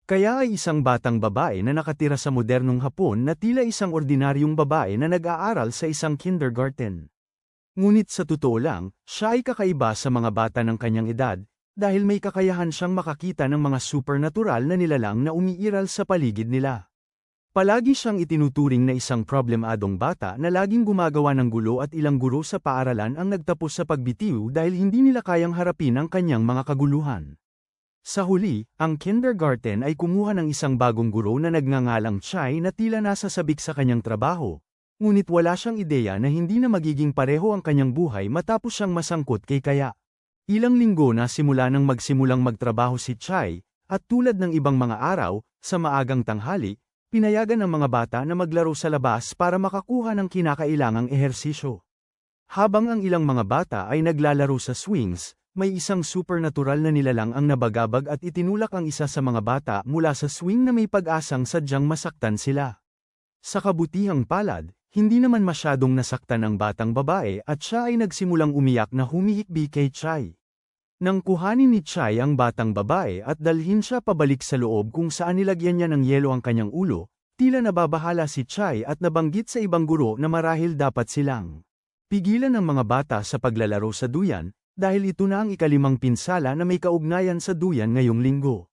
Kaya ay isang batang babae na nakatira sa modernong Hapon na tila isang ordinaryong babae na nag-aaral sa isang kindergarten. Ngunit sa totoo lang, siya ay kakaiba sa mga bata ng kanyang edad, dahil may kakayahan siyang makakita ng mga supernatural na nilalang na umiiral sa paligid nila. Palagi siyang itinuturing na isang problemadong bata na laging gumagawa ng gulo at ilang guro sa paaralan ang nagtapos sa pagbitiw dahil hindi nila kayang harapin ang kanyang mga kaguluhan. Sa huli, ang kindergarten ay kumuha ng isang bagong guro na nagngangalang Chai na tila nasasabik sa kanyang trabaho. Ngunit wala siyang ideya na hindi na magiging pareho ang kanyang buhay matapos siyang masangkot kay Kaya. Ilang linggo na simula nang magsimulang magtrabaho si Chai, at tulad ng ibang mga araw, sa maagang tanghali, pinayagan ng mga bata na maglaro sa labas para makakuha ng kinakailangang ehersisyo. Habang ang ilang mga bata ay naglalaro sa swings, may isang supernatural na nilalang ang nabagabag at itinulak ang isa sa mga bata mula sa swing na may pag-asang sadyang masaktan sila. Sa kabutihang palad, hindi naman masyadong nasaktan ang batang babae at siya ay nagsimulang umiyak na humihikbi kay Chai. Nang kuhanin ni Chai ang batang babae at dalhin siya pabalik sa loob kung saan nilagyan niya ng yelo ang kanyang ulo, tila nababahala si Chai at nabanggit sa ibang guro na marahil dapat silang pigilan ng mga bata sa paglalaro sa duyan, dahil ito na ang ikalimang pinsala na may kaugnayan sa duyan ngayong linggo.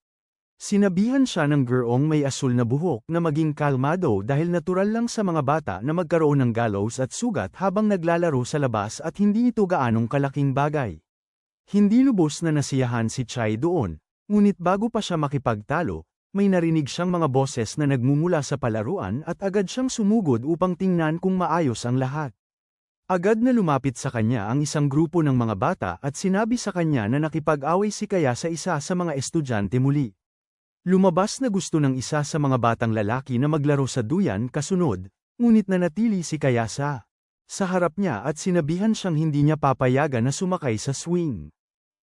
Sinabihan siya ng gurong may asul na buhok na maging kalmado dahil natural lang sa mga bata na magkaroon ng gallows at sugat habang naglalaro sa labas at hindi ito gaanong kalaking bagay. Hindi lubos na nasiyahan si Chai doon, ngunit bago pa siya makipagtalo, may narinig siyang mga boses na nagmumula sa palaruan at agad siyang sumugod upang tingnan kung maayos ang lahat. Agad na lumapit sa kanya ang isang grupo ng mga bata at sinabi sa kanya na nakipag-away si Kaya sa isa sa mga estudyante muli. Lumabas na gusto ng isa sa mga batang lalaki na maglaro sa duyan kasunod, ngunit nanatili si Kaya sa harap niya at sinabihan siyang hindi niya papayagan na sumakay sa swing.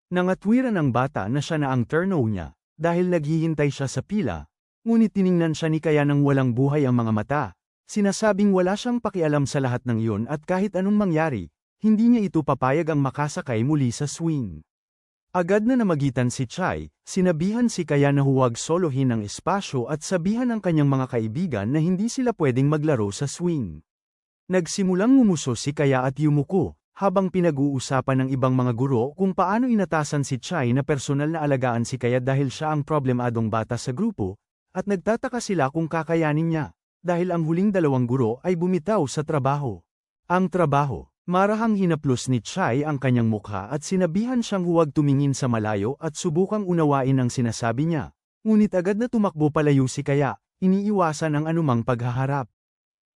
Nangatwiran ang bata na siya na ang turno niya, dahil naghihintay siya sa pila, ngunit tiningnan siya ni Kaya nang walang buhay ang mga mata, sinasabing wala siyang pakialam sa lahat ng iyon at kahit anong mangyari, hindi niya ito papayag ang makasakay muli sa swing. Agad na namagitan si Chai, sinabihan si Kaya na huwag solohin ang espasyo at sabihan ang kanyang mga kaibigan na hindi sila pwedeng maglaro sa swing. Nagsimulang ngumuso si Kaya at yumuko, habang pinag-uusapan ng ibang mga guro kung paano inatasan si Chai na personal na alagaan si Kaya dahil siya ang problemadong bata sa grupo, at nagtataka sila kung kakayanin niya, dahil ang huling dalawang guro ay bumitaw sa trabaho. Ang trabaho, marahang hinaplos ni Chai ang kanyang mukha at sinabihan siyang huwag tumingin sa malayo at subukang unawain ang sinasabi niya, ngunit agad na tumakbo palayo si Kaya, iniiwasan ang anumang paghaharap.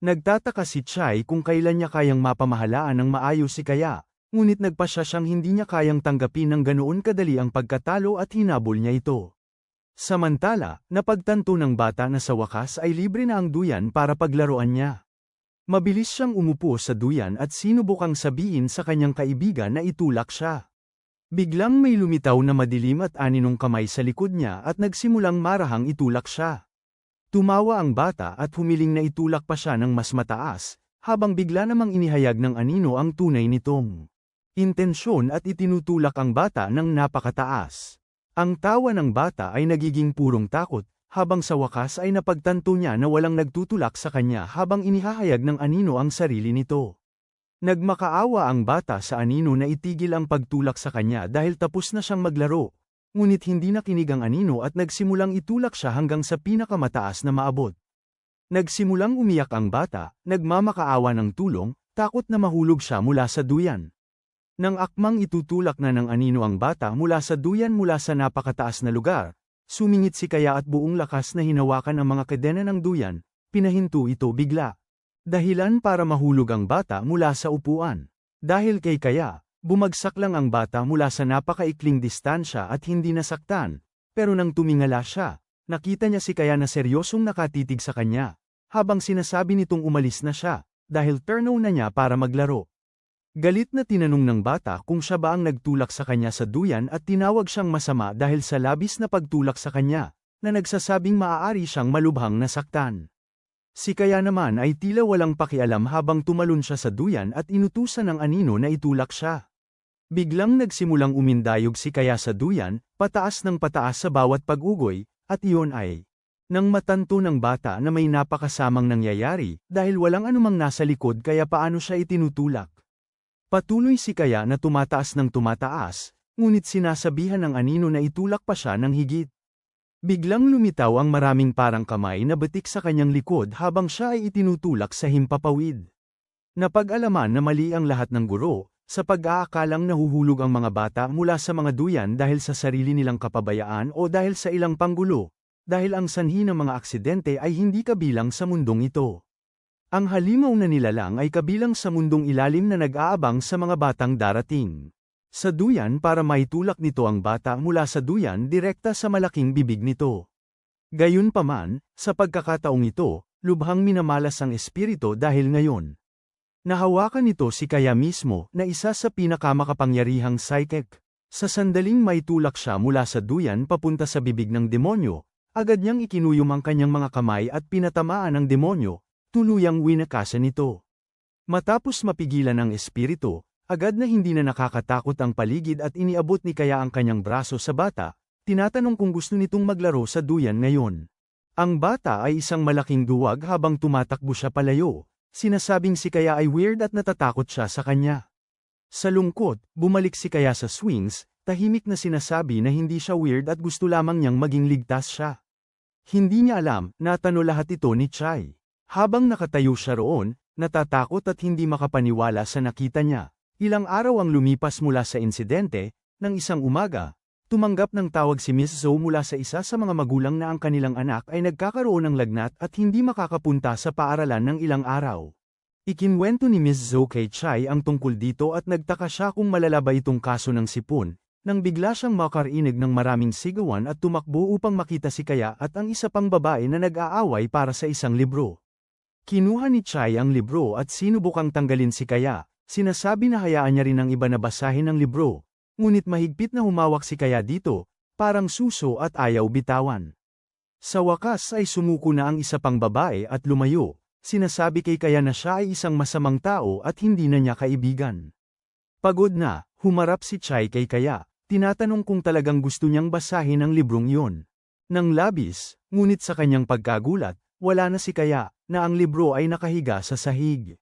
Nagtataka si Chai kung kailan niya kayang mapamahalaan ng maayos si Kaya, ngunit nagpasya siyang hindi niya kayang tanggapin ng ganoon kadali ang pagkatalo at hinabol niya ito. Samantala, napagtanto ng bata na sa wakas ay libre na ang duyan para paglaruan niya. Mabilis siyang umupo sa duyan at sinubukang sabihin sa kanyang kaibigan na itulak siya. Biglang may lumitaw na madilim at aninong kamay sa likod niya at nagsimulang marahang itulak siya. Tumawa ang bata at humiling na itulak pa siya ng mas mataas, habang bigla namang inihayag ng anino ang tunay nitong intensyon at itinutulak ang bata ng napakataas. Ang tawa ng bata ay nagiging purong takot, habang sa wakas ay napagtanto niya na walang nagtutulak sa kanya habang inihahayag ng anino ang sarili nito. Nagmakaawa ang bata sa anino na itigil ang pagtulak sa kanya dahil tapos na siyang maglaro. Ngunit hindi nakinig ang anino at nagsimulang itulak siya hanggang sa pinakamataas na maabot. Nagsimulang umiyak ang bata, nagmamakaawa ng tulong, takot na mahulog siya mula sa duyan. Nang akmang itutulak na ng anino ang bata mula sa duyan mula sa napakataas na lugar, sumingit si Kaya at buong lakas na hinawakan ang mga kadena ng duyan, pinahinto ito bigla. Dahilan para mahulog ang bata mula sa upuan. Dahil kay Kaya, bumagsak lang ang bata mula sa napakaikling distansya at hindi nasaktan, pero nang tumingala siya, nakita niya si Kaya na seryosong nakatitig sa kanya, habang sinasabi nitong umalis na siya, dahil turno na niya para maglaro. Galit na tinanong ng bata kung siya ba ang nagtulak sa kanya sa duyan at tinawag siyang masama dahil sa labis na pagtulak sa kanya, na nagsasabing maaari siyang malubhang nasaktan. Si Kaya naman ay tila walang pakialam habang tumalon siya sa duyan at inutusan ng anino na itulak siya. Biglang nagsimulang umindayog si Kaya sa duyan, pataas ng pataas sa bawat pag-ugoy, At iyon ay, nang matanto ng bata na may napakasamang nangyayari, dahil walang anumang nasa likod kaya paano siya itinutulak. Patuloy si Kaya na tumataas ng tumataas, ngunit sinasabihan ng anino na itulak pa siya ng higit. Biglang lumitaw ang maraming parang kamay na batik sa kanyang likod habang siya ay itinutulak sa himpapawid. Napag-alaman na mali ang lahat ng guro, sa pag-aakalang nahuhulog ang mga bata mula sa mga duyan dahil sa sarili nilang kapabayaan o dahil sa ilang panggulo, dahil ang sanhi ng mga aksidente ay hindi kabilang sa mundong ito. Ang halimaw na nilalang ay kabilang sa mundong ilalim na nag-aabang sa mga batang darating. Sa duyan para maitulak nito ang bata mula sa duyan direkta sa malaking bibig nito. Gayunpaman, sa pagkakataong ito, lubhang minamalas ang espiritu dahil ngayon. Nahawakan nito si Kaya mismo na isa sa pinakamakapangyarihang psychic. Sa sandaling maitulak siya mula sa duyan papunta sa bibig ng demonyo, agad niyang ikinuyom ang kanyang mga kamay at pinatamaan ng demonyo, tuluyang winakasan nito. Matapos mapigilan ang espiritu, agad na hindi na nakakatakot ang paligid at iniabot ni Kaya ang kanyang braso sa bata, tinatanong kung gusto nitong maglaro sa duyan ngayon. Ang bata ay isang malaking duwag habang tumatakbo siya palayo, sinasabing si Kaya ay weird at natatakot siya sa kanya. Sa lungkot, bumalik si Kaya sa swings, tahimik na sinasabi na hindi siya weird at gusto lamang niyang maging ligtas siya. Hindi niya alam, natano lahat ito ni Chai. Habang nakatayo siya roon, natatakot at hindi makapaniwala sa nakita niya. Ilang araw ang lumipas mula sa insidente, ng isang umaga, tumanggap ng tawag si Miss Zhou mula sa isa sa mga magulang na ang kanilang anak ay nagkakaroon ng lagnat at hindi makakapunta sa paaralan ng ilang araw. Ikinwento ni Miss Zhou kay Chai ang tungkol dito at nagtaka siya kung malala ba itong kaso ng sipon, nang bigla siyang makarinig ng maraming sigawan at tumakbo upang makita si Kaya at ang isa pang babae na nag-aaway para sa isang libro. Kinuha ni Chai ang libro at sinubukang tanggalin si Kaya. Sinasabi na hayaan niya rin ang iba na basahin ang libro, ngunit mahigpit na humawak si Kaya dito, parang suso at ayaw bitawan. Sa wakas ay sumuko na ang isa pang babae at lumayo, sinasabi kay Kaya na siya ay isang masamang tao at hindi na niya kaibigan. Pagod na, humarap si Chai kay Kaya, tinatanong kung talagang gusto niyang basahin ang librong iyon. Nang labis, ngunit sa kanyang pagkagulat, wala na si Kaya, na ang libro ay nakahiga sa sahig.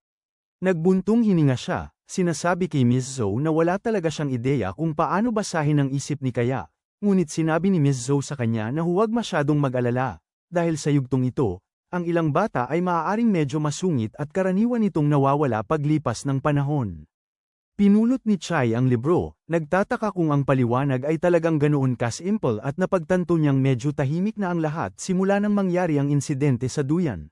Nagbuntong hininga siya, sinasabi kay Miss Zhou na wala talaga siyang ideya kung paano basahin ang isip ni Kaya, ngunit sinabi ni Miss Zhou sa kanya na huwag masyadong mag-alala, dahil sa yugtong ito, ang ilang bata ay maaaring medyo masungit at karaniwan itong nawawala paglipas ng panahon. Pinulot ni Chai ang libro, nagtataka kung ang paliwanag ay talagang ganoon ka-simple at napagtanto niyang medyo tahimik na ang lahat simula nang mangyari ang insidente sa duyan.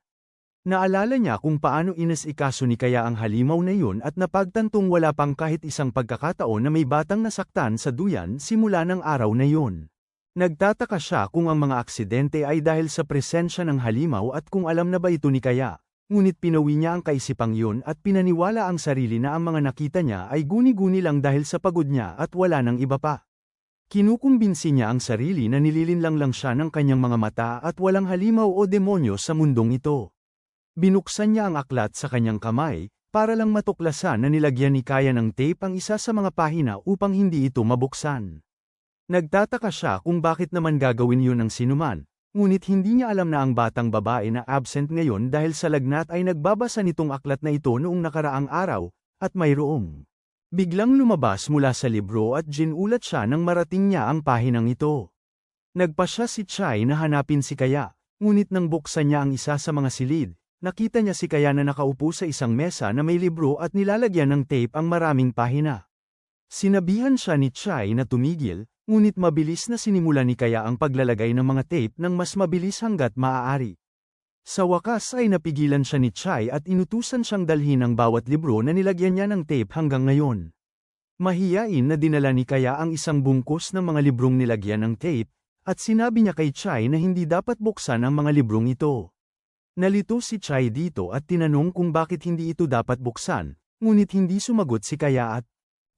Naalala niya kung paano inasikaso ni Kaya ang halimaw na yun at napagtantong wala pang kahit isang pagkakataon na may batang nasaktan sa duyan simula ng araw na yun. Nagtataka siya kung ang mga aksidente ay dahil sa presensya ng halimaw at kung alam na ba ito ni Kaya, ngunit pinawi niya ang kaisipang yun at pinaniwala ang sarili na ang mga nakita niya ay guni-guni lang dahil sa pagod niya at wala nang iba pa. Kinukumbinsi niya ang sarili na nililinlang lang siya ng kanyang mga mata at walang halimaw o demonyo sa mundong ito. Binuksan niya ang aklat sa kanyang kamay, para lang matuklasan na nilagyan ni Kaya ng tape ang isa sa mga pahina upang hindi ito mabuksan. Nagtataka siya kung bakit naman gagawin yun ng sinuman, ngunit hindi niya alam na ang batang babae na absent ngayon dahil sa lagnat ay nagbabasa nitong aklat na ito noong nakaraang araw, at mayroong. Biglang lumabas mula sa libro at ginulat siya nang marating niya ang pahinang ito. Nagpasya si Chai na hanapin si Kaya, ngunit nang buksan niya ang isa sa mga silid, nakita niya si Kaya na nakaupo sa isang mesa na may libro at nilalagyan ng tape ang maraming pahina. Sinabihan siya ni Chai na tumigil, ngunit mabilis na sinimula ni Kaya ang paglalagay ng mga tape ng mas mabilis hanggat maaari. Sa wakas ay napigilan siya ni Chai at inutusan siyang dalhin ang bawat libro na nilagyan niya ng tape hanggang ngayon. Mahiyain na dinala ni Kaya ang isang bungkus ng mga librong nilagyan ng tape, at sinabi niya kay Chai na hindi dapat buksan ang mga librong ito. Nalito si Chai dito at tinanong kung bakit hindi ito dapat buksan, ngunit hindi sumagot si Kaya at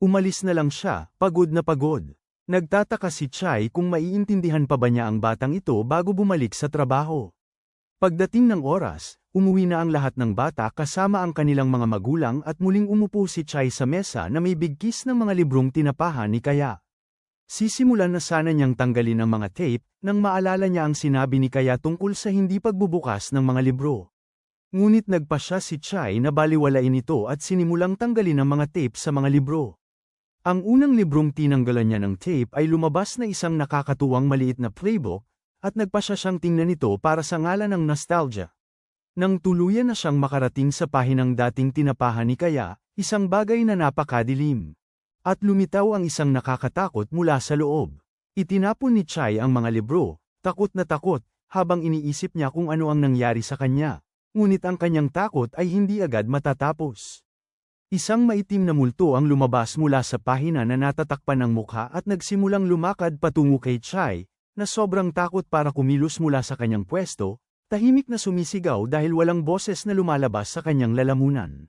umalis na lang siya, pagod na pagod. Nagtataka si Chai kung maiintindihan pa ba niya ang batang ito bago bumalik sa trabaho. Pagdating ng oras, umuwi na ang lahat ng bata kasama ang kanilang mga magulang at muling umupo si Chai sa mesa na may bigkis ng mga librong tinapahan ni Kaya. Sisimulan na sana niyang tanggalin ang mga tape, nang maalala niya ang sinabi ni Kaya tungkol sa hindi pagbubukas ng mga libro. Ngunit nagpasya si Chai na baliwalain ito at sinimulang tanggalin ang mga tape sa mga libro. Ang unang librong tinanggalan niya ng tape ay lumabas na isang nakakatuwang maliit na playbook, at nagpasya siyang tingnan ito para sa ngalan ng nostalgia. Nang tuluyan na siyang makarating sa pahinang dating tinapahan ni Kaya, isang bagay na napakadilim. At lumitaw ang isang nakakatakot mula sa loob. Itinapon ni Chai ang mga libro, takot na takot, habang iniisip niya kung ano ang nangyari sa kanya. Ngunit ang kanyang takot ay hindi agad matatapos. Isang maitim na multo ang lumabas mula sa pahina na natatakpan ng mukha at nagsimulang lumakad patungo kay Chai, na sobrang takot para kumilos mula sa kanyang pwesto, tahimik na sumisigaw dahil walang boses na lumalabas sa kanyang lalamunan.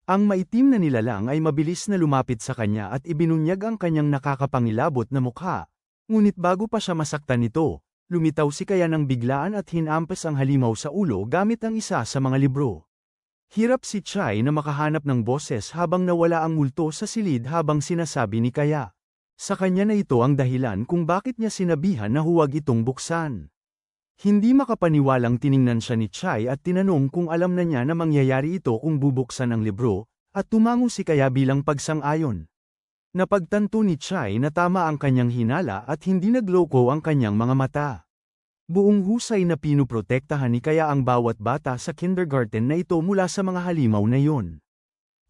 Ang maitim na nilalang ay mabilis na lumapit sa kanya at ibinunyag ang kanyang nakakapangilabot na mukha. Ngunit bago pa siya masaktan nito, lumitaw si Kaya ng biglaan at hinampas ang halimaw sa ulo gamit ang isa sa mga libro. Hirap si Chai na makahanap ng boses habang nawala ang multo sa silid habang sinasabi ni Kaya. Sa kanya na ito ang dahilan kung bakit niya sinabihan na huwag itong buksan. Hindi makapaniwalang tiningnan siya ni Chai at tinanong kung alam na niya na mangyayari ito kung bubuksan ang libro, at tumango si Kaya bilang pagsang-ayon. Napagtanto ni Chai na tama ang kanyang hinala at hindi nagloko ang kanyang mga mata. Buong husay na pinuprotektahan ni Kaya ang bawat bata sa kindergarten na ito mula sa mga halimaw na iyon.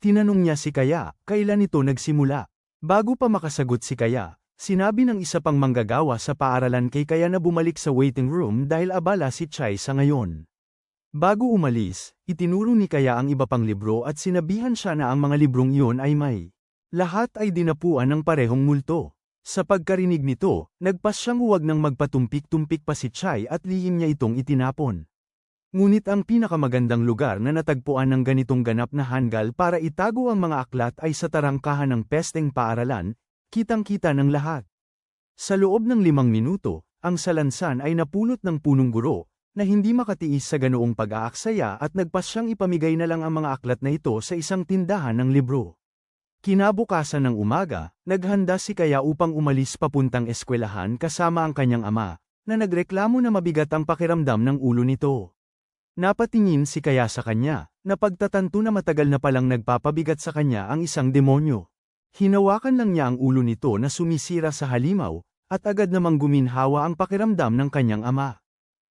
Tinanong niya si Kaya, kailan ito nagsimula? Bago pa makasagot si Kaya, sinabi ng isa pang manggagawa sa paaralan kay Kaya na bumalik sa waiting room dahil abala si Chai sa ngayon. Bago umalis, itinuro ni Kaya ang iba pang libro at sinabihan siya na ang mga librong iyon ay may. Lahat ay dinapuan ng parehong multo. Sa pagkarinig nito, nagpas siyang huwag nang magpatumpik-tumpik pa si Chai at lihim niya itong itinapon. Ngunit ang pinakamagandang lugar na natagpuan ng ganitong ganap na hanggal para itago ang mga aklat ay sa tarangkahan ng pesteng paaralan, kitang-kita ng lahat. Sa loob ng 5 minuto, ang salansan ay napulot ng punong guro, na hindi makatiis sa ganoong pag-aaksaya at nagpas siyang ipamigay na lang ang mga aklat na ito sa isang tindahan ng libro. Kinabukasan ng umaga, naghanda si Kaya upang umalis papuntang eskwelahan kasama ang kanyang ama, na nagreklamo na mabigat ang pakiramdam ng ulo nito. Napatingin si Kaya sa kanya, na pagtatanto na matagal na palang nagpapabigat sa kanya ang isang demonyo. Hinawakan lang niya ang ulo nito na sumisira sa halimaw, at agad namang guminhawa ang pakiramdam ng kanyang ama.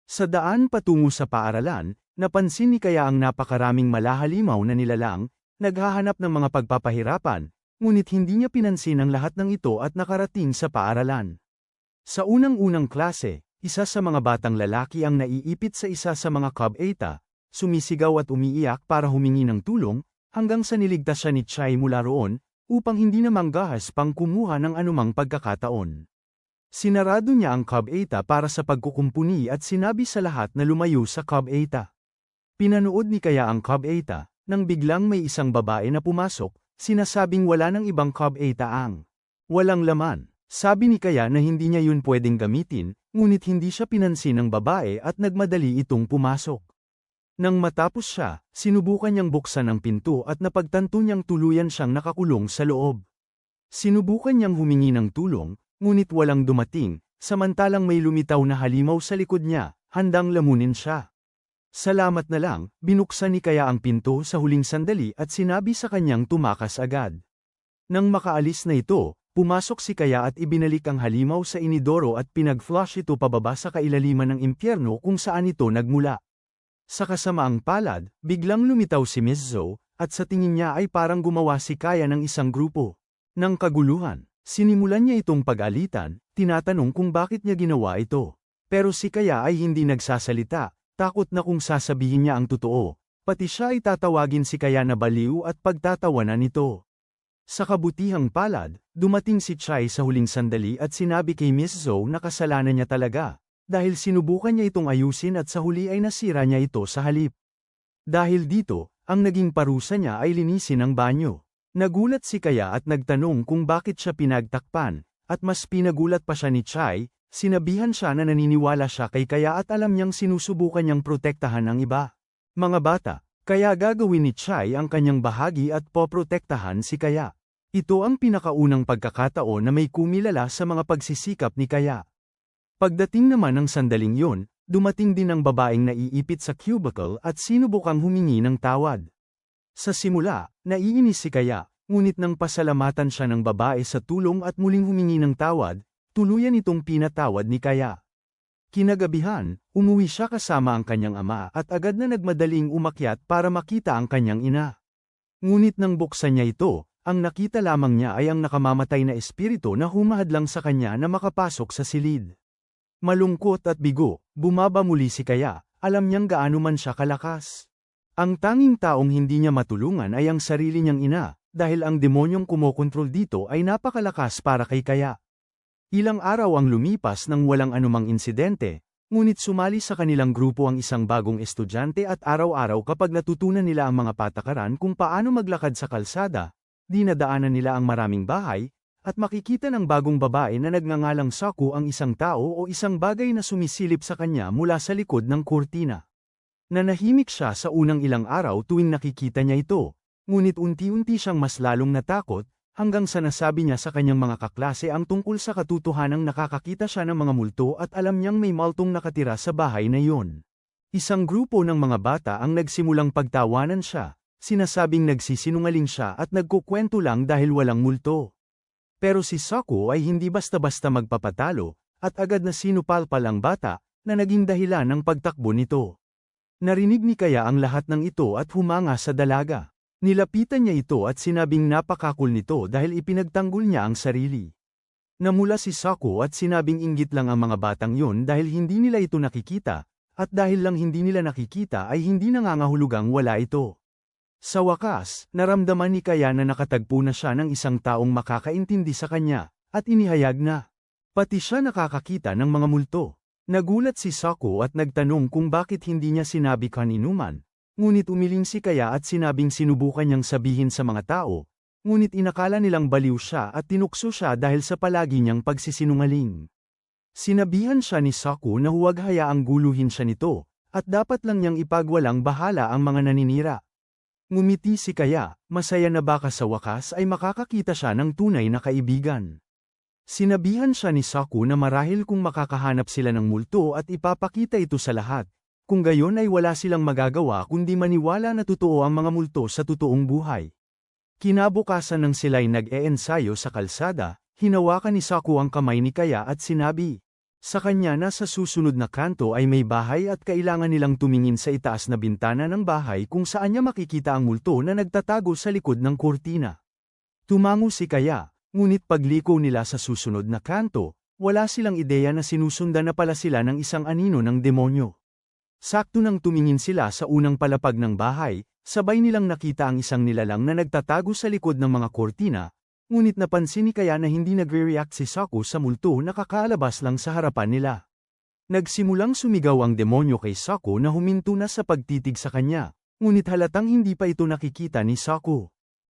Sa daan patungo sa paaralan, napansin ni Kaya ang napakaraming malahalimaw na nilalang, naghahanap ng mga pagpapahirapan, ngunit hindi niya pinansin ang lahat ng ito at nakarating sa paaralan. Sa unang-unang klase, isa sa mga batang lalaki ang naiipit sa isa sa mga Cub Eta, sumisigaw at umiiyak para humingi ng tulong, hanggang sa niligtas siya ni Chai mula roon, upang hindi na manggahas pang kumuha ng anumang pagkakataon. Sinarado niya ang Cub Eta para sa pagkukumpuni at sinabi sa lahat na lumayo sa Cub Eta. Pinanood ni Kaya ang Cub Eta, nang biglang may isang babae na pumasok, sinasabing wala ng ibang Cub Eta ang walang laman. Sabi ni Kaya na hindi niya yun pwedeng gamitin, ngunit hindi siya pinansin ng babae at nagmadali itong pumasok. Nang matapos siya, sinubukan niyang buksan ang pinto at napagtanto niyang tuluyan siyang nakakulong sa loob. Sinubukan niyang humingi ng tulong, ngunit walang dumating, samantalang may lumitaw na halimaw sa likod niya, handang lamunin siya. Salamat na lang, binuksan ni Kaya ang pinto sa huling sandali at sinabi sa kanyang tumakas agad. Nang makaalis na ito, pumasok si Kaya at ibinalik ang halimaw sa inidoro at pinag-flush ito pababa sa kailaliman ng impyerno kung saan ito nagmula. Sa kasamaang palad, biglang lumitaw si Miss Zhou, at sa tingin niya ay parang gumawa si Kaya ng isang grupo ng kaguluhan. Sinimulan niya itong pag-alitan, tinatanong kung bakit niya ginawa ito. Pero si Kaya ay hindi nagsasalita, takot na kung sasabihin niya ang totoo, pati siya ay tatawagin si Kaya na baliw at pagtatawanan nito. Sa kabutihang palad, dumating si Chai sa huling sandali at sinabi kay Miss Zhou na kasalanan niya talaga, dahil sinubukan niya itong ayusin at sa huli ay nasira niya ito sa halip. Dahil dito, ang naging parusa niya ay linisin ang banyo. Nagulat si Kaya at nagtanong kung bakit siya pinagtakpan, at mas pinagulat pa siya ni Chai. Sinabihan siya na naniniwala siya kay Kaya at alam niyang sinusubukan niyang protektahan ang iba. Mga bata, kaya gagawin ni Chai ang kanyang bahagi at poprotektahan si Kaya. Ito ang pinakaunang pagkakataon na may kumilala sa mga pagsisikap ni Kaya. Pagdating naman ng sandaling yon, dumating din ang babaeng naiipit sa cubicle at sinubukang humingi ng tawad. Sa simula, naiinis si Kaya, ngunit nang pasalamatan siya ng babae sa tulong at muling humingi ng tawad, tuluyan itong pinatawad ni Kaya. Kinagabihan, umuwi siya kasama ang kanyang ama at agad na nagmadaling umakyat para makita ang kanyang ina. Ngunit nang buksan niya ito, ang nakita lamang niya ay ang nakamamatay na espiritu na humahadlang sa kanya na makapasok sa silid. Malungkot at bigo, bumaba muli si Kaya, alam niyang gaano man siya kalakas. Ang tanging taong hindi niya matulungan ay ang sarili niyang ina, dahil ang demonyong kumokontrol dito ay napakalakas para kay Kaya. Ilang araw ang lumipas nang walang anumang insidente, ngunit sumali sa kanilang grupo ang isang bagong estudyante at araw-araw kapag natutunan nila ang mga patakaran kung paano maglakad sa kalsada, dinadaanan nila ang maraming bahay, at makikita ng bagong babae na nagngangalang Saku ang isang tao o isang bagay na sumisilip sa kanya mula sa likod ng kurtina. Nanahimik siya sa unang ilang araw tuwing nakikita niya ito, ngunit unti-unti siyang mas lalong natakot, hanggang sa nasabi niya sa kanyang mga kaklase ang tungkol sa katotohanang nakakakita siya ng mga multo at alam niyang may multong nakatira sa bahay na iyon. Isang grupo ng mga bata ang nagsimulang pagtawanan siya, sinasabing nagsisinungaling siya at nagkukwento lang dahil walang multo. Pero si Saku ay hindi basta-basta magpapatalo, at agad na sinupalpal ang bata, na naging dahilan ng pagtakbo nito. Narinig ni Kaya ang lahat ng ito at humanga sa dalaga. Nilapitan niya ito at sinabing napakakul nito dahil ipinagtanggol niya ang sarili. Namula si Saku at sinabing inggit lang ang mga batang yun dahil hindi nila ito nakikita, at dahil lang hindi nila nakikita ay hindi nangangahulugang wala ito. Sa wakas, naramdaman ni Kaya na nakatagpo na siya ng isang taong makakaintindi sa kanya, at inihayag na. Pati siya nakakakita ng mga multo. Nagulat si Saku at nagtanong kung bakit hindi niya sinabi kaninuman. Ngunit umiling si Kaya at sinabing sinubukan niyang sabihin sa mga tao, ngunit inakala nilang baliw siya at tinukso siya dahil sa palagi niyang pagsisinungaling. Sinabihan siya ni Saku na huwag hayaang guluhin siya nito, at dapat lang niyang ipagwalang bahala ang mga naninira. Ngumiti si Kaya, masaya na baka sa wakas ay makakakita siya ng tunay na kaibigan. Sinabihan siya ni Saku na marahil kung makakahanap sila ng multo at ipapakita ito sa lahat, kung gayon ay wala silang magagawa kundi maniwala na totoo ang mga multo sa totoong buhay. Kinabukasan nang sila'y nag-eensayo sa kalsada, hinawakan ni Saku ang kamay ni Kaya at sinabi, sa kanya na sa susunod na kanto ay may bahay at kailangan nilang tumingin sa itaas na bintana ng bahay kung saan niya makikita ang multo na nagtatago sa likod ng kurtina. Tumango si Kaya, ngunit pagliko nila sa susunod na kanto, wala silang ideya na sinusundan na pala sila ng isang anino ng demonyo. Sakto nang tumingin sila sa unang palapag ng bahay, sabay nilang nakita ang isang nilalang na nagtatago sa likod ng mga kurtina, ngunit napansin ni Kaya na hindi nagre-react si Saku sa multo na kakaalabas lang sa harapan nila. Nagsimulang sumigaw ang demonyo kay Saku na huminto na sa pagtitig sa kanya, ngunit halatang hindi pa ito nakikita ni Saku.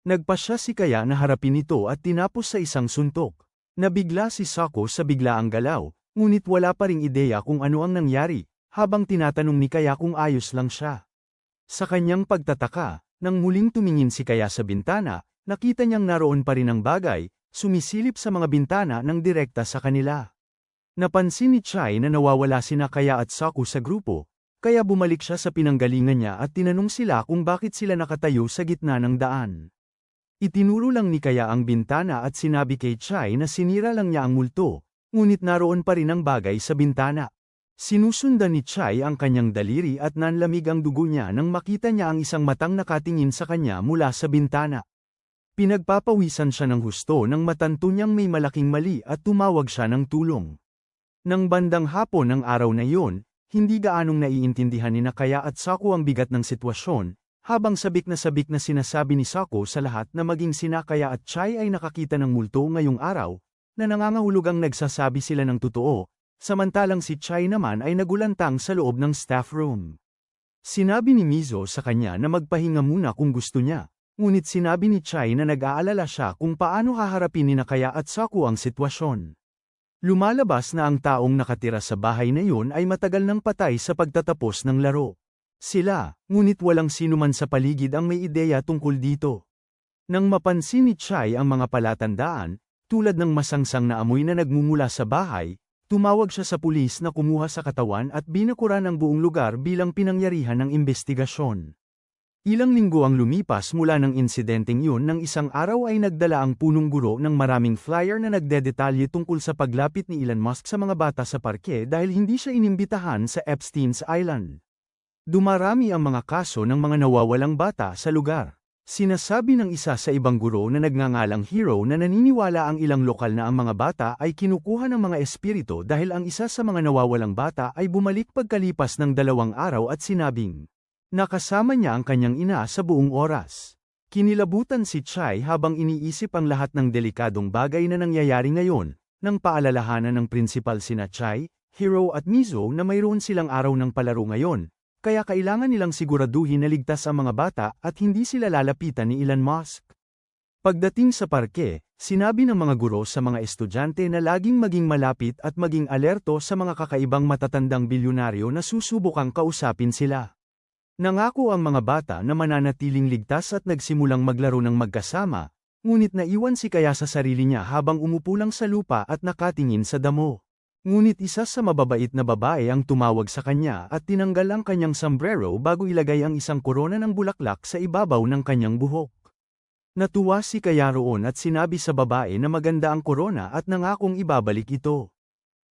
Nagpasya si Kaya na harapin ito at tinapos sa isang suntok. Nabigla si Saku sa biglaang galaw, ngunit wala pa ring ideya kung ano ang nangyari, habang tinatanong ni Kaya kung ayos lang siya. Sa kanyang pagtataka, nang muling tumingin si Kaya sa bintana, nakita niyang naroon pa rin ang bagay, sumisilip sa mga bintana ng direkta sa kanila. Napansin ni Chai na nawawala sina Kaya at Saku sa grupo, kaya bumalik siya sa pinanggalingan niya at tinanong sila kung bakit sila nakatayo sa gitna ng daan. Itinuro lang ni Kaya ang bintana at sinabi kay Chai na sinira lang niya ang multo, ngunit naroon pa rin ang bagay sa bintana. Sinusundan ni Chai ang kanyang daliri at nanlamig ang dugo niya nang makita niya ang isang matang nakatingin sa kanya mula sa bintana. Pinagpapawisan siya ng husto nang matanto niyang may malaking mali at tumawag siya ng tulong. Nang bandang hapon ng araw na iyon, hindi gaanong naiintindihan ni Kaya at Saku ang bigat ng sitwasyon, habang sabik na sinasabi ni Saku sa lahat na maging sina Kaya at Chai ay nakakita ng multo ngayong araw, na nangangahulugang nagsasabi sila ng totoo. Samantalang si Chai naman ay nagulantang sa loob ng staff room. Sinabi ni Mizo sa kanya na magpahinga muna kung gusto niya, ngunit sinabi ni Chai na nag-aalala siya kung paano haharapin ni Kaya at Saku ang sitwasyon. Lumalabas na ang taong nakatira sa bahay na yun ay matagal nang patay sa pagtatapos ng laro. Sila, ngunit walang sinuman sa paligid ang may ideya tungkol dito. Nang mapansin ni Chai ang mga palatandaan, tulad ng masangsang na amoy na nagmumula sa bahay, tumawag siya sa pulis na kumuha sa katawan at binakuran ang buong lugar bilang pinangyarihan ng investigasyon. Ilang linggo ang lumipas mula ng insidenteng yun nang isang araw ay nagdala ang punong guro ng maraming flyer na nagdedetalye tungkol sa paglapit ni Elon Musk sa mga bata sa parke dahil hindi siya inimbitahan sa Epstein's Island. Dumarami ang mga kaso ng mga nawawalang bata sa lugar. Sinasabi ng isa sa ibang guro na nagngangalang Hero na naniniwala ang ilang lokal na ang mga bata ay kinukuha ng mga espiritu dahil ang isa sa mga nawawalang bata ay bumalik pagkalipas ng 2 araw at sinabing, nakasama niya ang kanyang ina sa buong oras. Kinilabutan si Chai habang iniisip ang lahat ng delikadong bagay na nangyayari ngayon, nang paalalahanan ng prinsipal sina Chai, Hero at Mizo na mayroon silang araw ng palaro ngayon, kaya kailangan nilang siguraduhin na ligtas ang mga bata at hindi sila lalapitan ni Elon Musk. Pagdating sa parke, sinabi ng mga guro sa mga estudyante na laging maging malapit at maging alerto sa mga kakaibang matatandang bilyonaryo na susubukang kausapin sila. Nangako ang mga bata na mananatiling ligtas at nagsimulang maglaro ng magkasama, ngunit naiwan si Kaya sa sarili niya habang umupo lang sa lupa at nakatingin sa damo. Ngunit isa sa mababait na babae ang tumawag sa kanya at tinanggal ang kanyang sombrero bago ilagay ang isang korona ng bulaklak sa ibabaw ng kanyang buhok. Natuwa si Kaya roon at sinabi sa babae na maganda ang korona at nangakong ibabalik ito.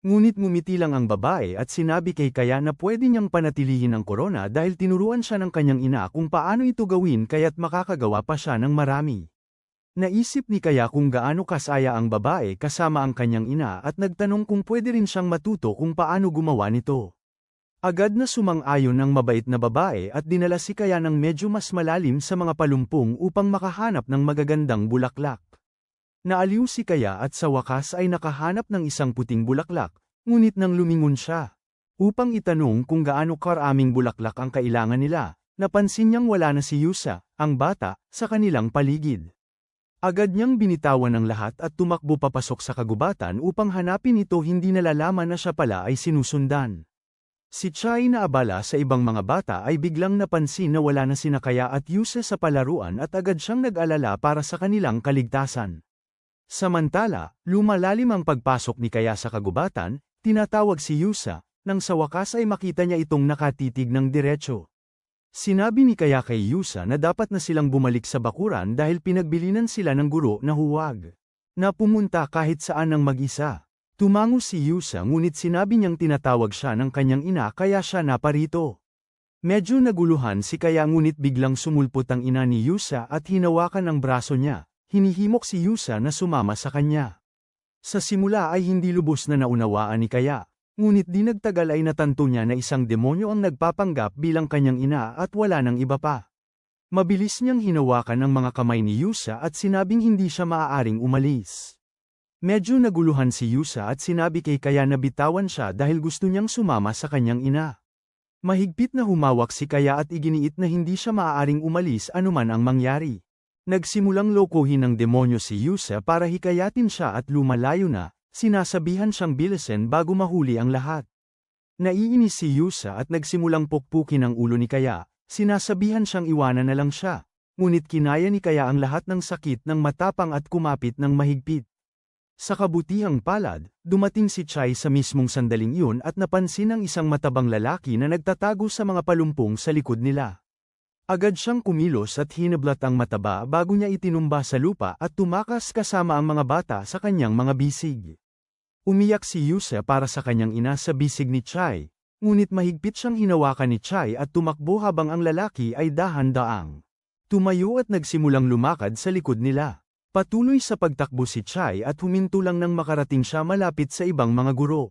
Ngunit ngumiti lang ang babae at sinabi kay Kaya na pwede niyang panatilihin ang korona dahil tinuruan siya ng kanyang ina kung paano ito gawin kaya't makakagawa pa siya ng marami. Naisip ni Kaya kung gaano kasaya ang babae kasama ang kanyang ina at nagtanong kung pwede rin siyang matuto kung paano gumawa nito. Agad na sumang-ayon ang mabait na babae at dinala si Kaya ng medyo mas malalim sa mga palumpong upang makahanap ng magagandang bulaklak. Naaliw si Kaya at sa wakas ay nakahanap ng isang puting bulaklak, ngunit nang lumingon siya upang itanong kung gaano karaming bulaklak ang kailangan nila, napansin niyang wala na si Yusa, ang bata, sa kanilang paligid. Agad niyang binitawan ang lahat at tumakbo papasok sa kagubatan upang hanapin ito, hindi nalalaman na siya pala ay sinusundan. Si Chai na abala sa ibang mga bata ay biglang napansin na wala na sina Kaya at Yusa sa palaruan at agad siyang nag-alala para sa kanilang kaligtasan. Samantala, lumalalim ang pagpasok ni Kaya sa kagubatan, tinatawag si Yusa, nang sa wakas ay makita niya itong nakatitig ng diretso. Sinabi ni Kaya kay Yusa na dapat na silang bumalik sa bakuran dahil pinagbilinan sila ng guro na huwag na pumunta kahit saan ng mag-isa. Tumango si Yusa ngunit sinabi niyang tinatawag siya ng kanyang ina kaya siya naparito. Medyo naguluhan si Kaya ngunit biglang sumulpot ang ina ni Yusa at hinawakan ang braso niya. Hinihimok si Yusa na sumama sa kanya. Sa simula ay hindi lubos na naunawaan ni Kaya, ngunit di nagtagal ay natanto niya na isang demonyo ang nagpapanggap bilang kanyang ina at wala nang iba pa. Mabilis niyang hinawakan ang mga kamay ni Yusa at sinabing hindi siya maaaring umalis. Medyo naguluhan si Yusa at sinabi kay Kaya na bitawan siya dahil gusto niyang sumama sa kanyang ina. Mahigpit na humawak si Kaya at iginiit na hindi siya maaaring umalis anuman ang mangyari. Nagsimulang lokohin ng demonyo si Yusa para hikayatin siya at lumalayo na, sinasabihan siyang bilisin bago mahuli ang lahat. Naiinis si Yusa at nagsimulang pukpukin ang ulo ni Kaya, sinasabihan siyang iwanan na lang siya, ngunit kinaya ni Kaya ang lahat ng sakit ng matapang at kumapit ng mahigpit. Sa kabutihang palad, dumating si Chai sa mismong sandaling iyon at napansin ang isang matabang lalaki na nagtatago sa mga palumpong sa likod nila. Agad siyang kumilos at hinablat ang mataba bago niya itinumba sa lupa at tumakas kasama ang mga bata sa kanyang mga bisig. Umiyak si Yusa para sa kanyang ina sa bisig ni Chai, ngunit mahigpit siyang hinawakan ni Chai at tumakbo habang ang lalaki ay dahan-daang tumayo at nagsimulang lumakad sa likod nila. Patuloy sa pagtakbo si Chai at huminto lang nang makarating siya malapit sa ibang mga guro.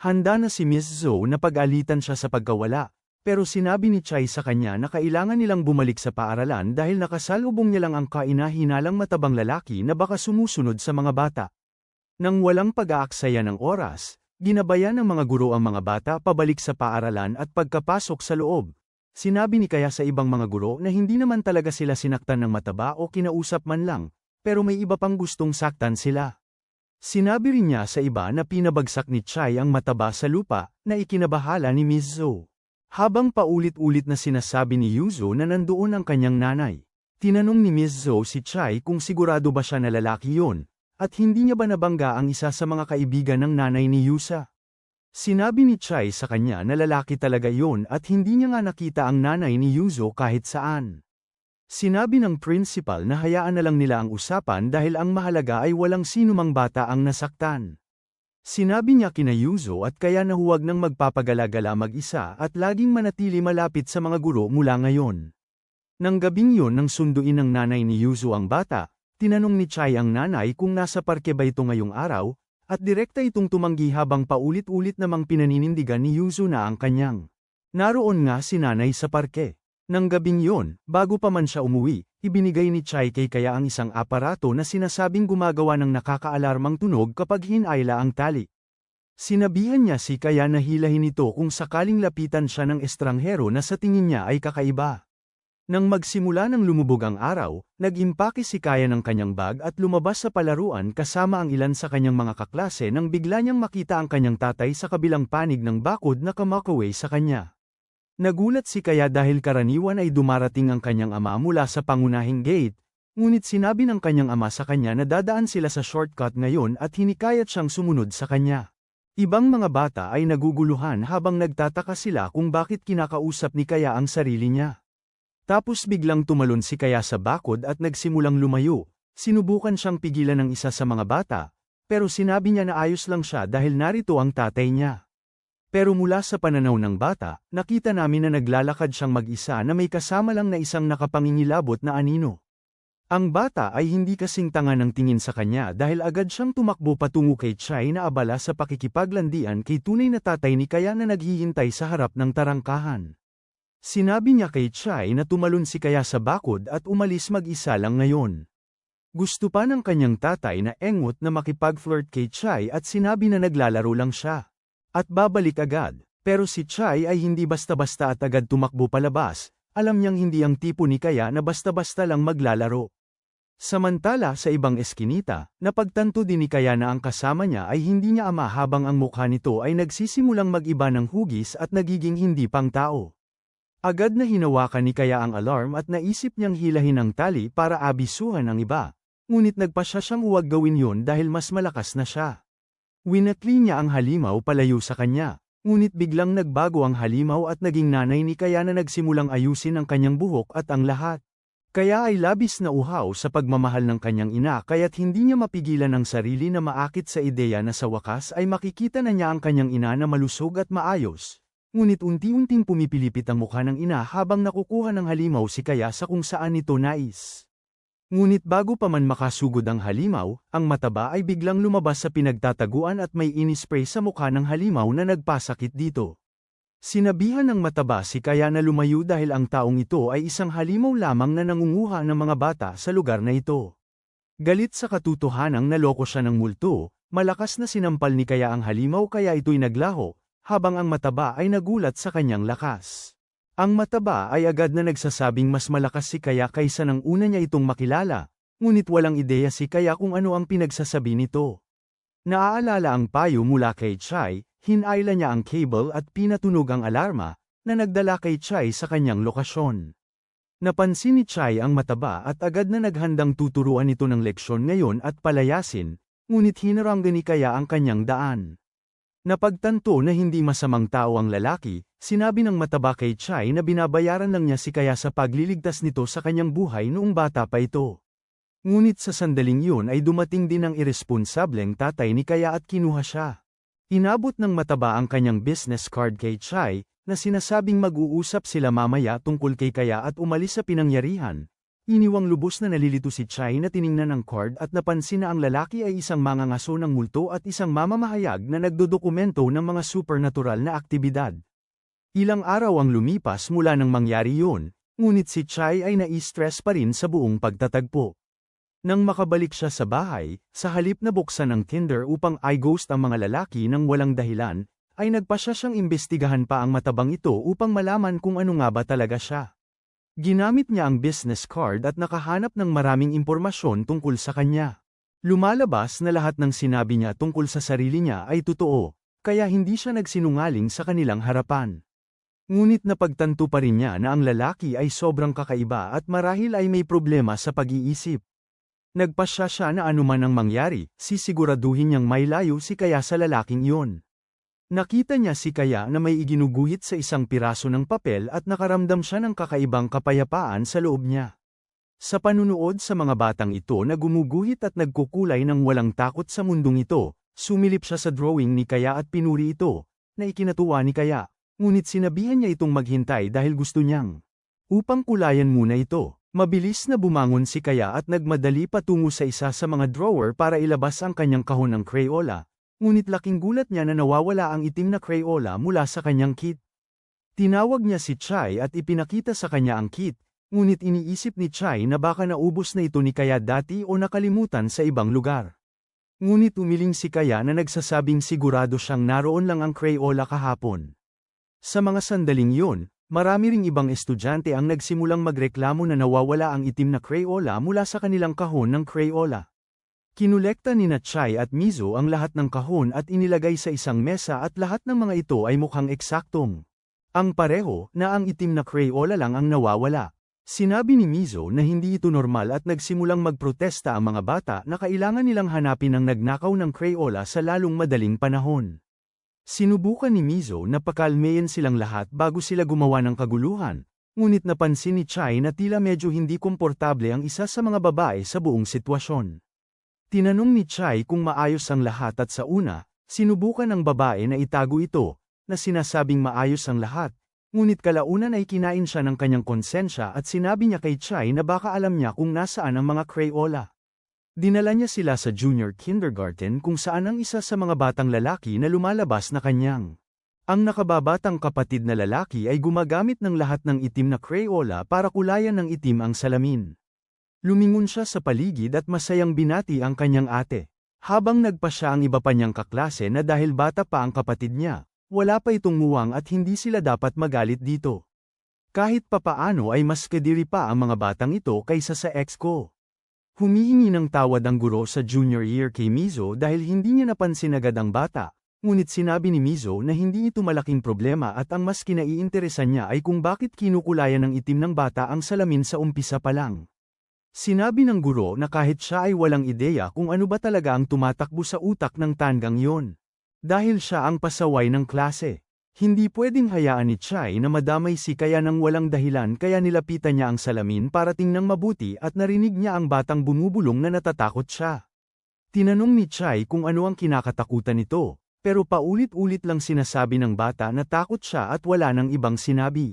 Handa na si Miss Zhou na pag-alitan siya sa pagkawala. Pero sinabi ni Chai sa kanya na kailangan nilang bumalik sa paaralan dahil nakasalubong niya lang ang kaina-hinalang matabang lalaki na baka sumusunod sa mga bata. Nang walang pag-aaksaya ng oras, ginabayan ng mga guro ang mga bata pabalik sa paaralan at pagkapasok sa loob. Sinabi ni Kaya sa ibang mga guro na hindi naman talaga sila sinaktan ng mataba o kinausap man lang, pero may iba pang gustong saktan sila. Sinabi rin niya sa iba na pinabagsak ni Chai ang mataba sa lupa na ikinabahala ni Miss Zhou. Habang paulit-ulit na sinasabi ni Yuzo na nandoon ang kanyang nanay, Tinanong ni Miss Zhou si Chai kung sigurado ba siya na lalaki yun, at hindi niya ba nabangga ang isa sa mga kaibigan ng nanay ni Yusa. Sinabi ni Chai sa kanya na lalaki talaga yun at hindi niya nga nakita ang nanay ni Yuzo kahit saan. Sinabi ng principal na hayaan na lang nila ang usapan dahil ang mahalaga ay walang sinumang bata ang nasaktan. Sinabi niya kina Yuzo at kaya na huwag nang magpapagala-gala mag-isa at laging manatili malapit sa mga guro mula ngayon. Nang gabing yun nang sunduin ng nanay ni Yuzo ang bata, tinanong ni Chai ang nanay kung nasa parke ba ito ngayong araw, at direkta itong tumanggi habang paulit-ulit namang pinaninindigan ni Yuzo na ang kanyang. Naroon nga si nanay sa parke. Nang gabing yun, bago pa man siya umuwi, ibinigay ni Chai kay Kaya ang isang aparato na sinasabing gumagawa ng nakakaalarmang tunog kapag hinayla ang tali. Sinabihan niya si Kaya na hilahin ito kung sakaling lapitan siya ng estranghero na sa tingin niya ay kakaiba. Nang magsimula ng lumubog ang araw, nag-impake si Kaya ng kanyang bag at lumabas sa palaruan kasama ang ilan sa kanyang mga kaklase nang bigla niyang makita ang kanyang tatay sa kabilang panig ng bakod na kamakaway sa kanya. Nagulat si Kaya dahil karaniwan ay dumarating ang kanyang ama mula sa pangunahing gate, ngunit sinabi ng kanyang ama sa kanya na dadaan sila sa shortcut ngayon at hinikayat siyang sumunod sa kanya. Ibang mga bata ay naguguluhan habang nagtataka sila kung bakit kinakausap ni Kaya ang sarili niya. Tapos biglang tumalon si Kaya sa bakod at nagsimulang lumayo. Sinubukan siyang pigilan ng isa sa mga bata, pero sinabi niya na ayos lang siya dahil narito ang tatay niya. Pero mula sa pananaw ng bata, nakita namin na naglalakad siyang mag-isa na may kasama lang na isang nakapangingilabot na anino. Ang bata ay hindi kasing tanga ng tingin sa kanya dahil agad siyang tumakbo patungo kay Chai na abala sa pakikipaglandian kay tunay na tatay ni Kaya na naghihintay sa harap ng tarangkahan. Sinabi niya kay Chai na tumalon si Kaya sa bakod at umalis mag-isa lang ngayon. Gusto pa ng kanyang tatay na engot na makipag-flirt kay Chai at sinabi na naglalaro lang siya. At babalik agad, pero si Chai ay hindi basta-basta at agad tumakbo palabas, alam niyang hindi ang tipo ni Kaya na basta-basta lang maglalaro. Samantala sa ibang eskinita, napagtanto din ni Kaya na ang kasama niya ay hindi niya ama habang ang mukha nito ay nagsisimulang mag-iba ng hugis at nagiging hindi pang tao. Agad na hinawakan ni Kaya ang alarm at naisip niyang hilahin ang tali para abisuhan ang iba, ngunit nagpasya siyang huwag gawin yun dahil mas malakas na siya. Winatli niya ang halimaw palayo sa kanya, ngunit biglang nagbago ang halimaw at naging nanay ni Kaya na nagsimulang ayusin ang kanyang buhok at ang lahat. Kaya ay labis na uhaw sa pagmamahal ng kanyang ina kaya't hindi niya mapigilan ang sarili na maakit sa ideya na sa wakas ay makikita na niya ang kanyang ina na malusog at maayos. Ngunit unti-unting pumipilipit ang mukha ng ina habang nakukuha ng halimaw si Kaya sa kung saan ito nais. Ngunit bago pa man makasugod ang halimaw, ang mataba ay biglang lumabas sa pinagtataguan at may inispray sa mukha ng halimaw na nagpasakit dito. Sinabihan ng mataba si Kaya na lumayo dahil ang taong ito ay isang halimaw lamang na nangunguha ng mga bata sa lugar na ito. Galit sa katotohanang naloko siya ng multo, malakas na sinampal ni Kaya ang halimaw kaya ito'y naglaho, habang ang mataba ay nagulat sa kanyang lakas. Ang mataba ay agad na nagsasabing mas malakas si Kaya kaysa nang una niya itong makilala, ngunit walang ideya si Kaya kung ano ang pinagsasabi nito. Naaalala ang payo mula kay Chai, hinayla niya ang cable at pinatunog ang alarma, na nagdala kay Chai sa kanyang lokasyon. Napansin ni Chai ang mataba at agad na naghandang tuturuan ito ng leksyon ngayon at palayasin, ngunit hinaranggan ni Kaya ang kanyang daan. Napagtanto na hindi masamang tao ang lalaki, sinabi ng mataba kay Chai na binabayaran lang niya si Kaya sa pagliligtas nito sa kanyang buhay noong bata pa ito. Ngunit sa sandaling yun ay dumating din ang iresponsableng tatay ni Kaya at kinuha siya. Inabot ng mataba ang kanyang business card kay Chai, na sinasabing mag-uusap sila mamaya tungkol kay Kaya at umalis sa pinangyarihan. Iniwang lubos na nalilito si Chai na tiningnan ang card at napansin na ang lalaki ay isang mangangaso ng multo at isang mamamahayag na nagdodokumento ng mga supernatural na aktibidad. Ilang araw ang lumipas mula nang mangyari yun, ngunit si Chai ay nai-stress pa rin sa buong pagtatagpo. Nang makabalik siya sa bahay, sa halip na buksan ang Tinder upang i-ghost ang mga lalaki nang walang dahilan, ay nagpasya siyang imbestigahan pa ang matabang ito upang malaman kung ano nga ba talaga siya. Ginamit niya ang business card at nakahanap ng maraming impormasyon tungkol sa kanya. Lumalabas na lahat ng sinabi niya tungkol sa sarili niya ay totoo, kaya hindi siya nagsinungaling sa kanilang harapan. Ngunit napagtanto pa rin niya na ang lalaki ay sobrang kakaiba at marahil ay may problema sa pag-iisip. Nagpasya siya na anuman ang mangyari, sisiguraduhin niyang may layo si Kaya sa lalaking iyon. Nakita niya si Kaya na may iginuguhit sa isang piraso ng papel at nakaramdam siya ng kakaibang kapayapaan sa loob niya. Sa panunood sa mga batang ito na gumuguhit at nagkukulay ng walang takot sa mundong ito, sumilip siya sa drawing ni Kaya at pinuri ito, na ikinatuwa ni Kaya, ngunit sinabihan niya itong maghintay dahil gusto niyang upang kulayan muna ito. Mabilis na bumangon si Kaya at nagmadali patungo sa isa sa mga drawer para ilabas ang kanyang kahon ng Crayola, ngunit laking gulat niya na nawawala ang itim na Crayola mula sa kanyang kit. Tinawag niya si Chai at ipinakita sa kanya ang kit, ngunit iniisip ni Chai na baka naubos na ito ni Kaya dati o nakalimutan sa ibang lugar. Ngunit umiling si Kaya na nagsasabing sigurado siyang naroon lang ang Crayola kahapon. Sa mga sandaling yun, marami ring ibang estudyante ang nagsimulang magreklamo na nawawala ang itim na Crayola mula sa kanilang kahon ng Crayola. Kinolekta ni Chai at Mizo ang lahat ng kahon at inilagay sa isang mesa at lahat ng mga ito ay mukhang eksaktong ang pareho na ang itim na Crayola lang ang nawawala. Sinabi ni Mizo na hindi ito normal at nagsimulang magprotesta ang mga bata na kailangan nilang hanapin ang nagnakaw ng Crayola sa lalong madaling panahon. Sinubukan ni Mizo na pakalmeyin silang lahat bago sila gumawa ng kaguluhan, ngunit napansin ni Chai na tila medyo hindi komportable ang isa sa mga babae sa buong sitwasyon. Tinanong ni Chai kung maayos ang lahat at sa una, sinubukan ng babae na itago ito, na sinasabing maayos ang lahat. Ngunit kalaunan ay kinain siya ng kanyang konsensya at sinabi niya kay Chai na baka alam niya kung nasaan ang mga Crayola. Dinala niya sila sa junior kindergarten kung saan ang isa sa mga batang lalaki na lumalabas na kanyang ang nakababatang kapatid na lalaki ay gumagamit ng lahat ng itim na Crayola para kulayan ng itim ang salamin. Lumingon siya sa paligid at masayang binati ang kanyang ate. Habang nagpa siya ang iba pa niyang kaklase na dahil bata pa ang kapatid niya, wala pa itong muwang at hindi sila dapat magalit dito. Kahit papaano ay mas kadiri pa ang mga batang ito kaysa sa ex ko. Humihingi ng tawad ang guro sa junior year kay Mizo dahil hindi niya napansin agad ang bata, ngunit sinabi ni Mizo na hindi ito malaking problema at ang mas kinaiinteresan niya ay kung bakit kinukulayan ng itim ng bata ang salamin sa umpisa pa lang. Sinabi ng guro na kahit siya ay walang ideya kung ano ba talaga ang tumatakbo sa utak ng tandang yon. Dahil siya ang pasaway ng klase. Hindi pwedeng hayaan ni Chai na madamay si Kaya ng walang dahilan kaya nilapitan niya ang salamin para tingnan mabuti at narinig niya ang batang bumubulong na natatakot siya. Tinanong ni Chai kung ano ang kinakatakutan nito, pero paulit-ulit lang sinasabi ng bata na takot siya at wala nang ibang sinabi.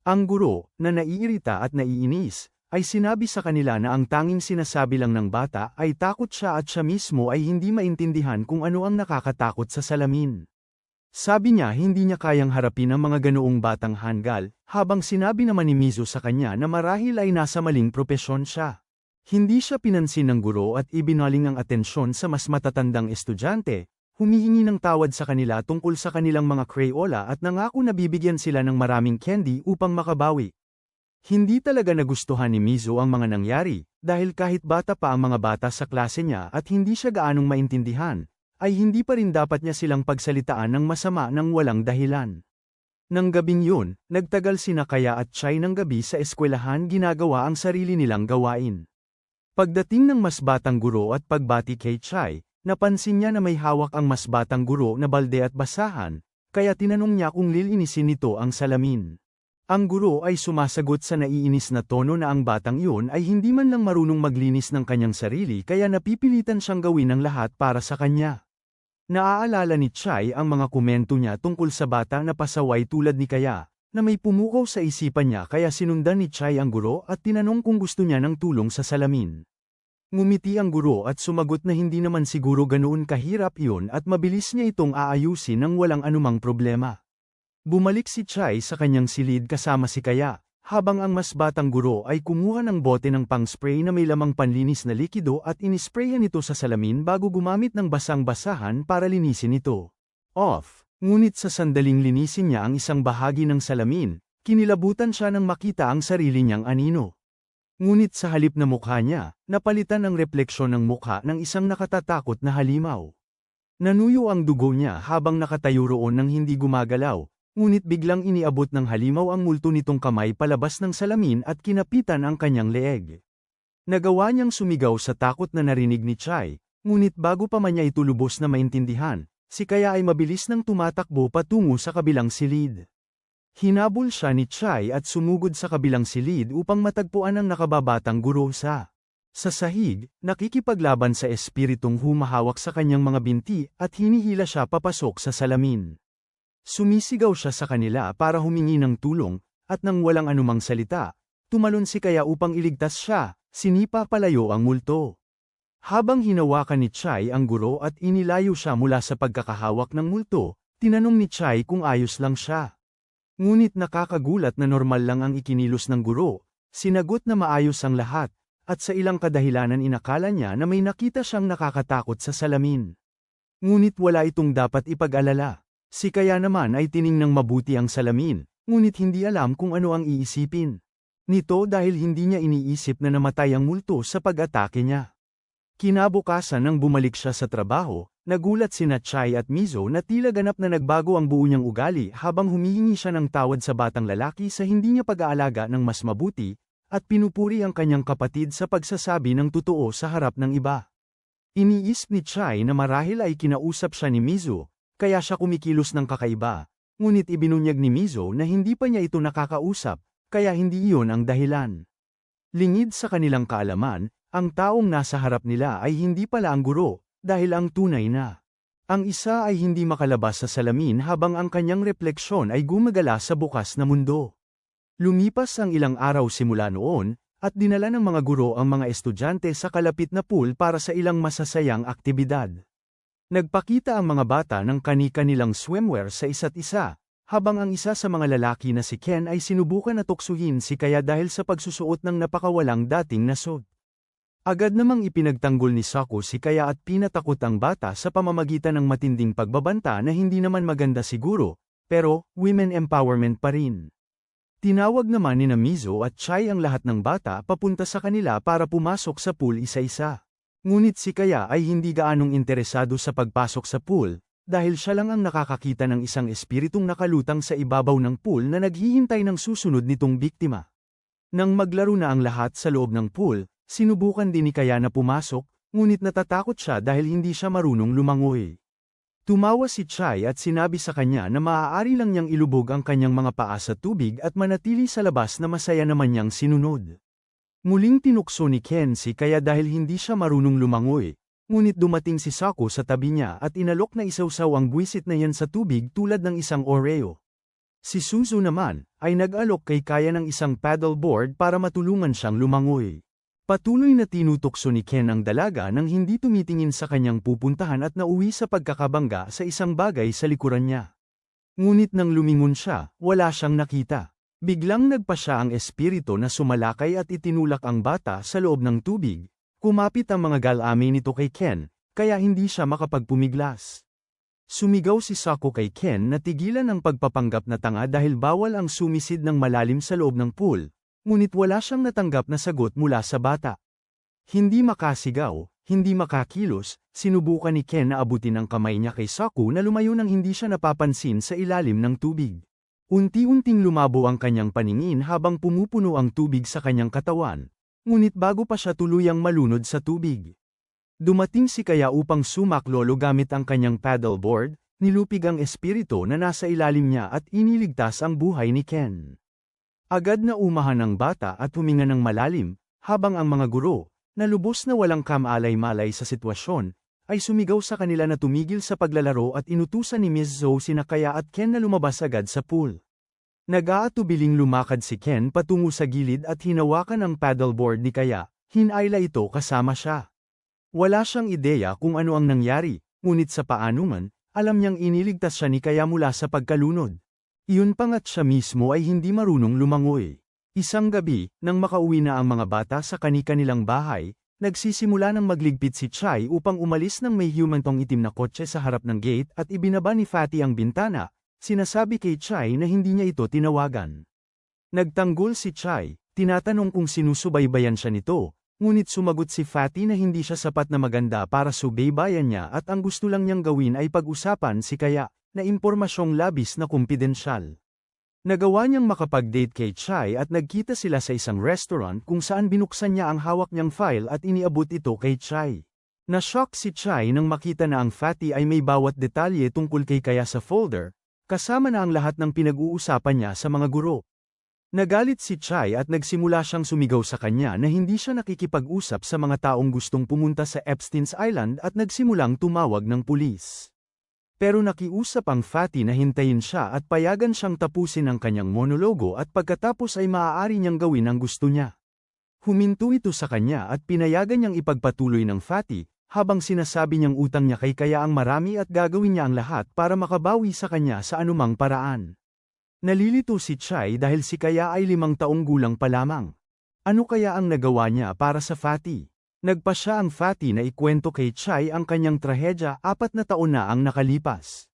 Ang guro, na naiirita at naiinis, ay sinabi sa kanila na ang tanging sinasabi lang ng bata ay takot siya at siya mismo ay hindi maintindihan kung ano ang nakakatakot sa salamin. Sabi niya hindi niya kayang harapin ang mga ganoong batang hanggal, habang sinabi naman ni Mizo sa kanya na marahil ay nasa maling propesyon siya. Hindi siya pinansin ng guro at ibinaling ang atensyon sa mas matatandang estudyante, humihingi ng tawad sa kanila tungkol sa kanilang mga Crayola at nangako na bibigyan sila ng maraming candy upang makabawi. Hindi talaga nagustuhan ni Mizo ang mga nangyari, dahil kahit bata pa ang mga bata sa klase niya at hindi siya gaanong maintindihan, ay hindi pa rin dapat niya silang pagsalitaan ng masama ng walang dahilan. Nang gabing yun, nagtagal sina Kaya at Chai ng gabi sa eskwelahan ginagawa ang sarili nilang gawain. Pagdating ng mas batang guro at pagbati kay Chai, napansin niya na may hawak ang mas batang guro na balde at basahan, kaya tinanong niya kung lilinisin nito ang salamin. Ang guro ay sumasagot sa naiinis na tono na ang batang iyon ay hindi man lang marunong maglinis ng kanyang sarili kaya napipilitan siyang gawin ang lahat para sa kanya. Naaalala ni Chai ang mga komento niya tungkol sa bata na pasaway tulad ni Kaya, na may pumukaw sa isipan niya kaya sinundan ni Chai ang guro at tinanong kung gusto niya ng tulong sa salamin. Ngumiti ang guro at sumagot na hindi naman siguro ganoon kahirap iyon at mabilis niya itong aayusin nang walang anumang problema. Bumalik si Chai sa kanyang silid kasama si Kaya, habang ang mas batang guro ay kumuha ng bote ng pang-spray na may lamang panlinis na likido at inisprayan ito sa salamin bago gumamit ng basang-basahan para linisin ito. Off. Ngunit sa sandaling linisin niya ang isang bahagi ng salamin, kinilabutan siya nang makita ang sarili niyang anino. Ngunit sa halip na mukha niya, napalitan ang refleksyon ng mukha ng isang nakatatakot na halimaw. Nanuyo ang dugo niya habang nakatayo roon nang hindi gumagalaw, Ngunit biglang iniabot ng halimaw ang multo nitong kamay palabas ng salamin at kinapitan ang kanyang leeg. Nagawa niyang sumigaw sa takot na narinig ni Chai, ngunit bago pa man niya ito lubos na maintindihan, si Kaya ay mabilis nang tumatakbo patungo sa kabilang silid. Hinabol siya ni Chai at sumugod sa kabilang silid upang matagpuan ang nakababatang guro sa sahig, nakikipaglaban sa espiritong humahawak sa kanyang mga binti at hinihila siya papasok sa salamin. Sumisigaw siya sa kanila para humingi ng tulong, at nang walang anumang salita, tumalon si Kaya upang iligtas siya, sinipa palayo ang multo. Habang hinawakan ni Chai ang guro at inilayo siya mula sa pagkakahawak ng multo, tinanong ni Chai kung ayos lang siya. Ngunit nakakagulat na normal lang ang ikinilos ng guro, sinagot na maayos ang lahat, at sa ilang kadahilanan inakala niya na may nakita siyang nakakatakot sa salamin. Ngunit wala itong dapat ipag-alala. Si Kaya naman ay tiningnang mabuti ang salamin, ngunit hindi alam kung ano ang iisipin nito dahil hindi niya iniisip na namatay ang multo sa pag-atake niya. Kinabukasan nang bumalik siya sa trabaho, nagulat sina Chai at Mizo na tila ganap na nagbago ang buo niyang ugali habang humihingi siya ng tawad sa batang lalaki sa hindi niya pag-aalaga ng mas mabuti, at pinupuri ang kanyang kapatid sa pagsasabi ng totoo sa harap ng iba. Iniisip ni Chai na marahil ay kinausap siya ni Mizo, kaya siya kumikilos ng kakaiba, ngunit ibinunyag ni Mizo na hindi pa niya ito nakakausap, kaya hindi iyon ang dahilan. Lingid sa kanilang kaalaman, ang taong nasa harap nila ay hindi pala ang guro, dahil ang tunay na. Ang isa ay hindi makalabas sa salamin habang ang kanyang refleksyon ay gumagala sa bukas na mundo. Lumipas ang ilang araw simula noon, at dinala ng mga guro ang mga estudyante sa kalapit na pool para sa ilang masasayang aktibidad. Nagpakita ang mga bata ng kani-kanilang swimwear sa isa't isa, habang ang isa sa mga lalaki na si Ken ay sinubukan na tuksuhin si Kaya dahil sa pagsusuot ng napakawalang dating na suit. Agad namang ipinagtanggol ni Sako si Kaya at pinatakot ang bata sa pamamagitan ng matinding pagbabanta na hindi naman maganda siguro, pero women empowerment pa rin. Tinawag naman ni Mizo at Chai ang lahat ng bata papunta sa kanila para pumasok sa pool isa-isa. Ngunit si Kaya ay hindi gaanong interesado sa pagpasok sa pool, dahil siya lang ang nakakakita ng isang espiritong nakalutang sa ibabaw ng pool na naghihintay ng susunod nitong biktima. Nang maglaro na ang lahat sa loob ng pool, sinubukan din ni Kaya na pumasok, ngunit natatakot siya dahil hindi siya marunong lumangoy. Tumawa si Chai at sinabi sa kanya na maaari lang niyang ilubog ang kanyang mga paa sa tubig at manatili sa labas na masaya naman niyang sinunod. Muling tinukso ni Ken si Kaya dahil hindi siya marunong lumangoy, ngunit dumating si Sako sa tabi niya at inalok na isawsaw ang buwisit na yan sa tubig tulad ng isang Oreo. Si Suzu naman, ay nag-alok kay Kaya ng isang paddleboard para matulungan siyang lumangoy. Patuloy na tinutokso ni Ken ang dalaga nang hindi tumitingin sa kanyang pupuntahan at nauwi sa pagkakabangga sa isang bagay sa likuran niya. Ngunit nang lumingon siya, wala siyang nakita. Biglang nagpa siya ang espiritu na sumalakay at itinulak ang bata sa loob ng tubig. Kumapit ang mga galami nito kay Ken, kaya hindi siya makapagpumiglas. Sumigaw si Sako kay Ken na tigilan ang pagpapanggap na tanga dahil bawal ang sumisid ng malalim sa loob ng pool, ngunit wala siyang natanggap na sagot mula sa bata. Hindi makasigaw, hindi makakilos, sinubukan ni Ken na abutin ang kamay niya kay Sako na lumayo nang hindi siya napapansin sa ilalim ng tubig. Unti-unting lumabo ang kanyang paningin habang pumupuno ang tubig sa kanyang katawan, ngunit bago pa siya tuluyang malunod sa tubig. Dumating si Kaya upang sumaklolo gamit ang kanyang paddleboard, nilupig ang espiritu na nasa ilalim niya at iniligtas ang buhay ni Ken. Agad na umahan ang bata at huminga ng malalim, habang ang mga guro, na lubos na walang kamalay-malay sa sitwasyon, ay sumigaw sa kanila na tumigil sa paglalaro at inutusan ni Ms. Zhou sina Kaya at Ken na lumabas agad sa pool. Nag-aatubiling lumakad si Ken patungo sa gilid at hinawakan ang paddleboard ni Kaya, hinayla ito kasama siya. Wala siyang ideya kung ano ang nangyari, ngunit sa paano man, alam niyang iniligtas siya ni Kaya mula sa pagkalunod. Iyon pangat siya mismo ay hindi marunong lumangoy. Isang gabi, nang makauwi na ang mga bata sa kani-kanilang bahay, nagsisimula ng magligpit si Chai upang umalis ng may humantong itim na kotse sa harap ng gate at ibinaba ni Fatty ang bintana, sinasabi kay Chai na hindi niya ito tinawagan. Nagtanggol si Chai, tinatanong kung sinusubaybayan siya nito, ngunit sumagot si Fatty na hindi siya sapat na maganda para subaybayan niya at ang gusto lang niyang gawin ay pag-usapan si Kaya. na impormasyong labis na kumpidensyal. Nagawa niyang makapag-date kay Chai at nagkita sila sa isang restaurant kung saan binuksan niya ang hawak niyang file at iniabot ito kay Chai. Na-shock si Chai nang makita na ang Fatty ay may bawat detalye tungkol kay Kaya sa folder, kasama na ang lahat ng pinag-uusapan niya sa mga guro. Nagalit si Chai at nagsimula siyang sumigaw sa kanya na hindi siya nakikipag-usap sa mga taong gustong pumunta sa Epstein's Island at nagsimulang tumawag ng pulis. Pero nakiusap ang Fatty na hintayin siya at payagan siyang tapusin ang kanyang monologo at pagkatapos ay maaari niyang gawin ang gusto niya. Huminto ito sa kanya at pinayagan niyang ipagpatuloy ng Fatty, habang sinasabi niyang utang niya kay Kaya ang marami at gagawin niya ang lahat para makabawi sa kanya sa anumang paraan. Nalilito si Chai dahil si Kaya ay 5 taong gulang pa lamang. Ano kaya ang nagawa niya para sa Fatty? Nagpa siya ang Fatty na ikwento kay Chai ang kanyang trahedya 4 na taon na ang nakalipas.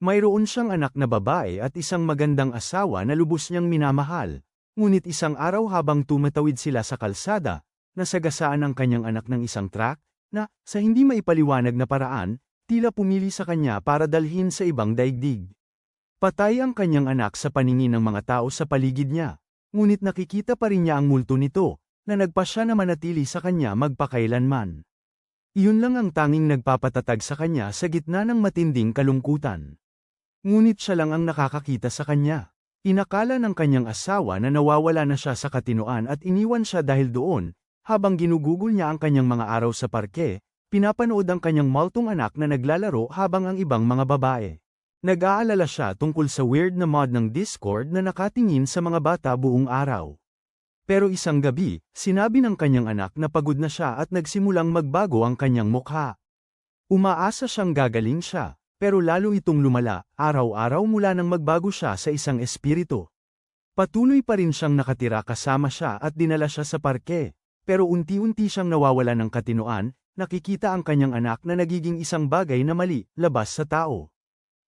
Mayroon siyang anak na babae at isang magandang asawa na lubos niyang minamahal, ngunit isang araw habang tumatawid sila sa kalsada, nasagasaan ang kanyang anak ng isang truck, na, sa hindi maipaliwanag na paraan, tila pumili sa kanya para dalhin sa ibang daigdig. Patay ang kanyang anak sa paningin ng mga tao sa paligid niya, ngunit nakikita pa rin niya ang multo nito, na nagpa siya na manatili sa kanya magpakailanman. Iyon lang ang tanging nagpapatatag sa kanya sa gitna ng matinding kalungkutan. Ngunit siya lang ang nakakakita sa kanya. Inakala ng kanyang asawa na nawawala na siya sa katinoan at iniwan siya dahil doon, habang ginugugol niya ang kanyang mga araw sa parke, pinapanood ang kanyang maltong anak na naglalaro habang ang ibang mga babae. Nag-aalala siya tungkol sa weird na mod ng Discord na nakatingin sa mga bata buong araw. Pero isang gabi, sinabi ng kanyang anak na pagod na siya at nagsimulang magbago ang kanyang mukha. Umaasa siyang gagaling siya, pero lalo itong lumala, araw-araw mula nang magbago siya sa isang espiritu. Patuloy pa rin siyang nakatira kasama siya at dinala siya sa parke, pero unti-unti siyang nawawala ng katinoan, nakikita ang kanyang anak na nagiging isang bagay na mali, labas sa tao.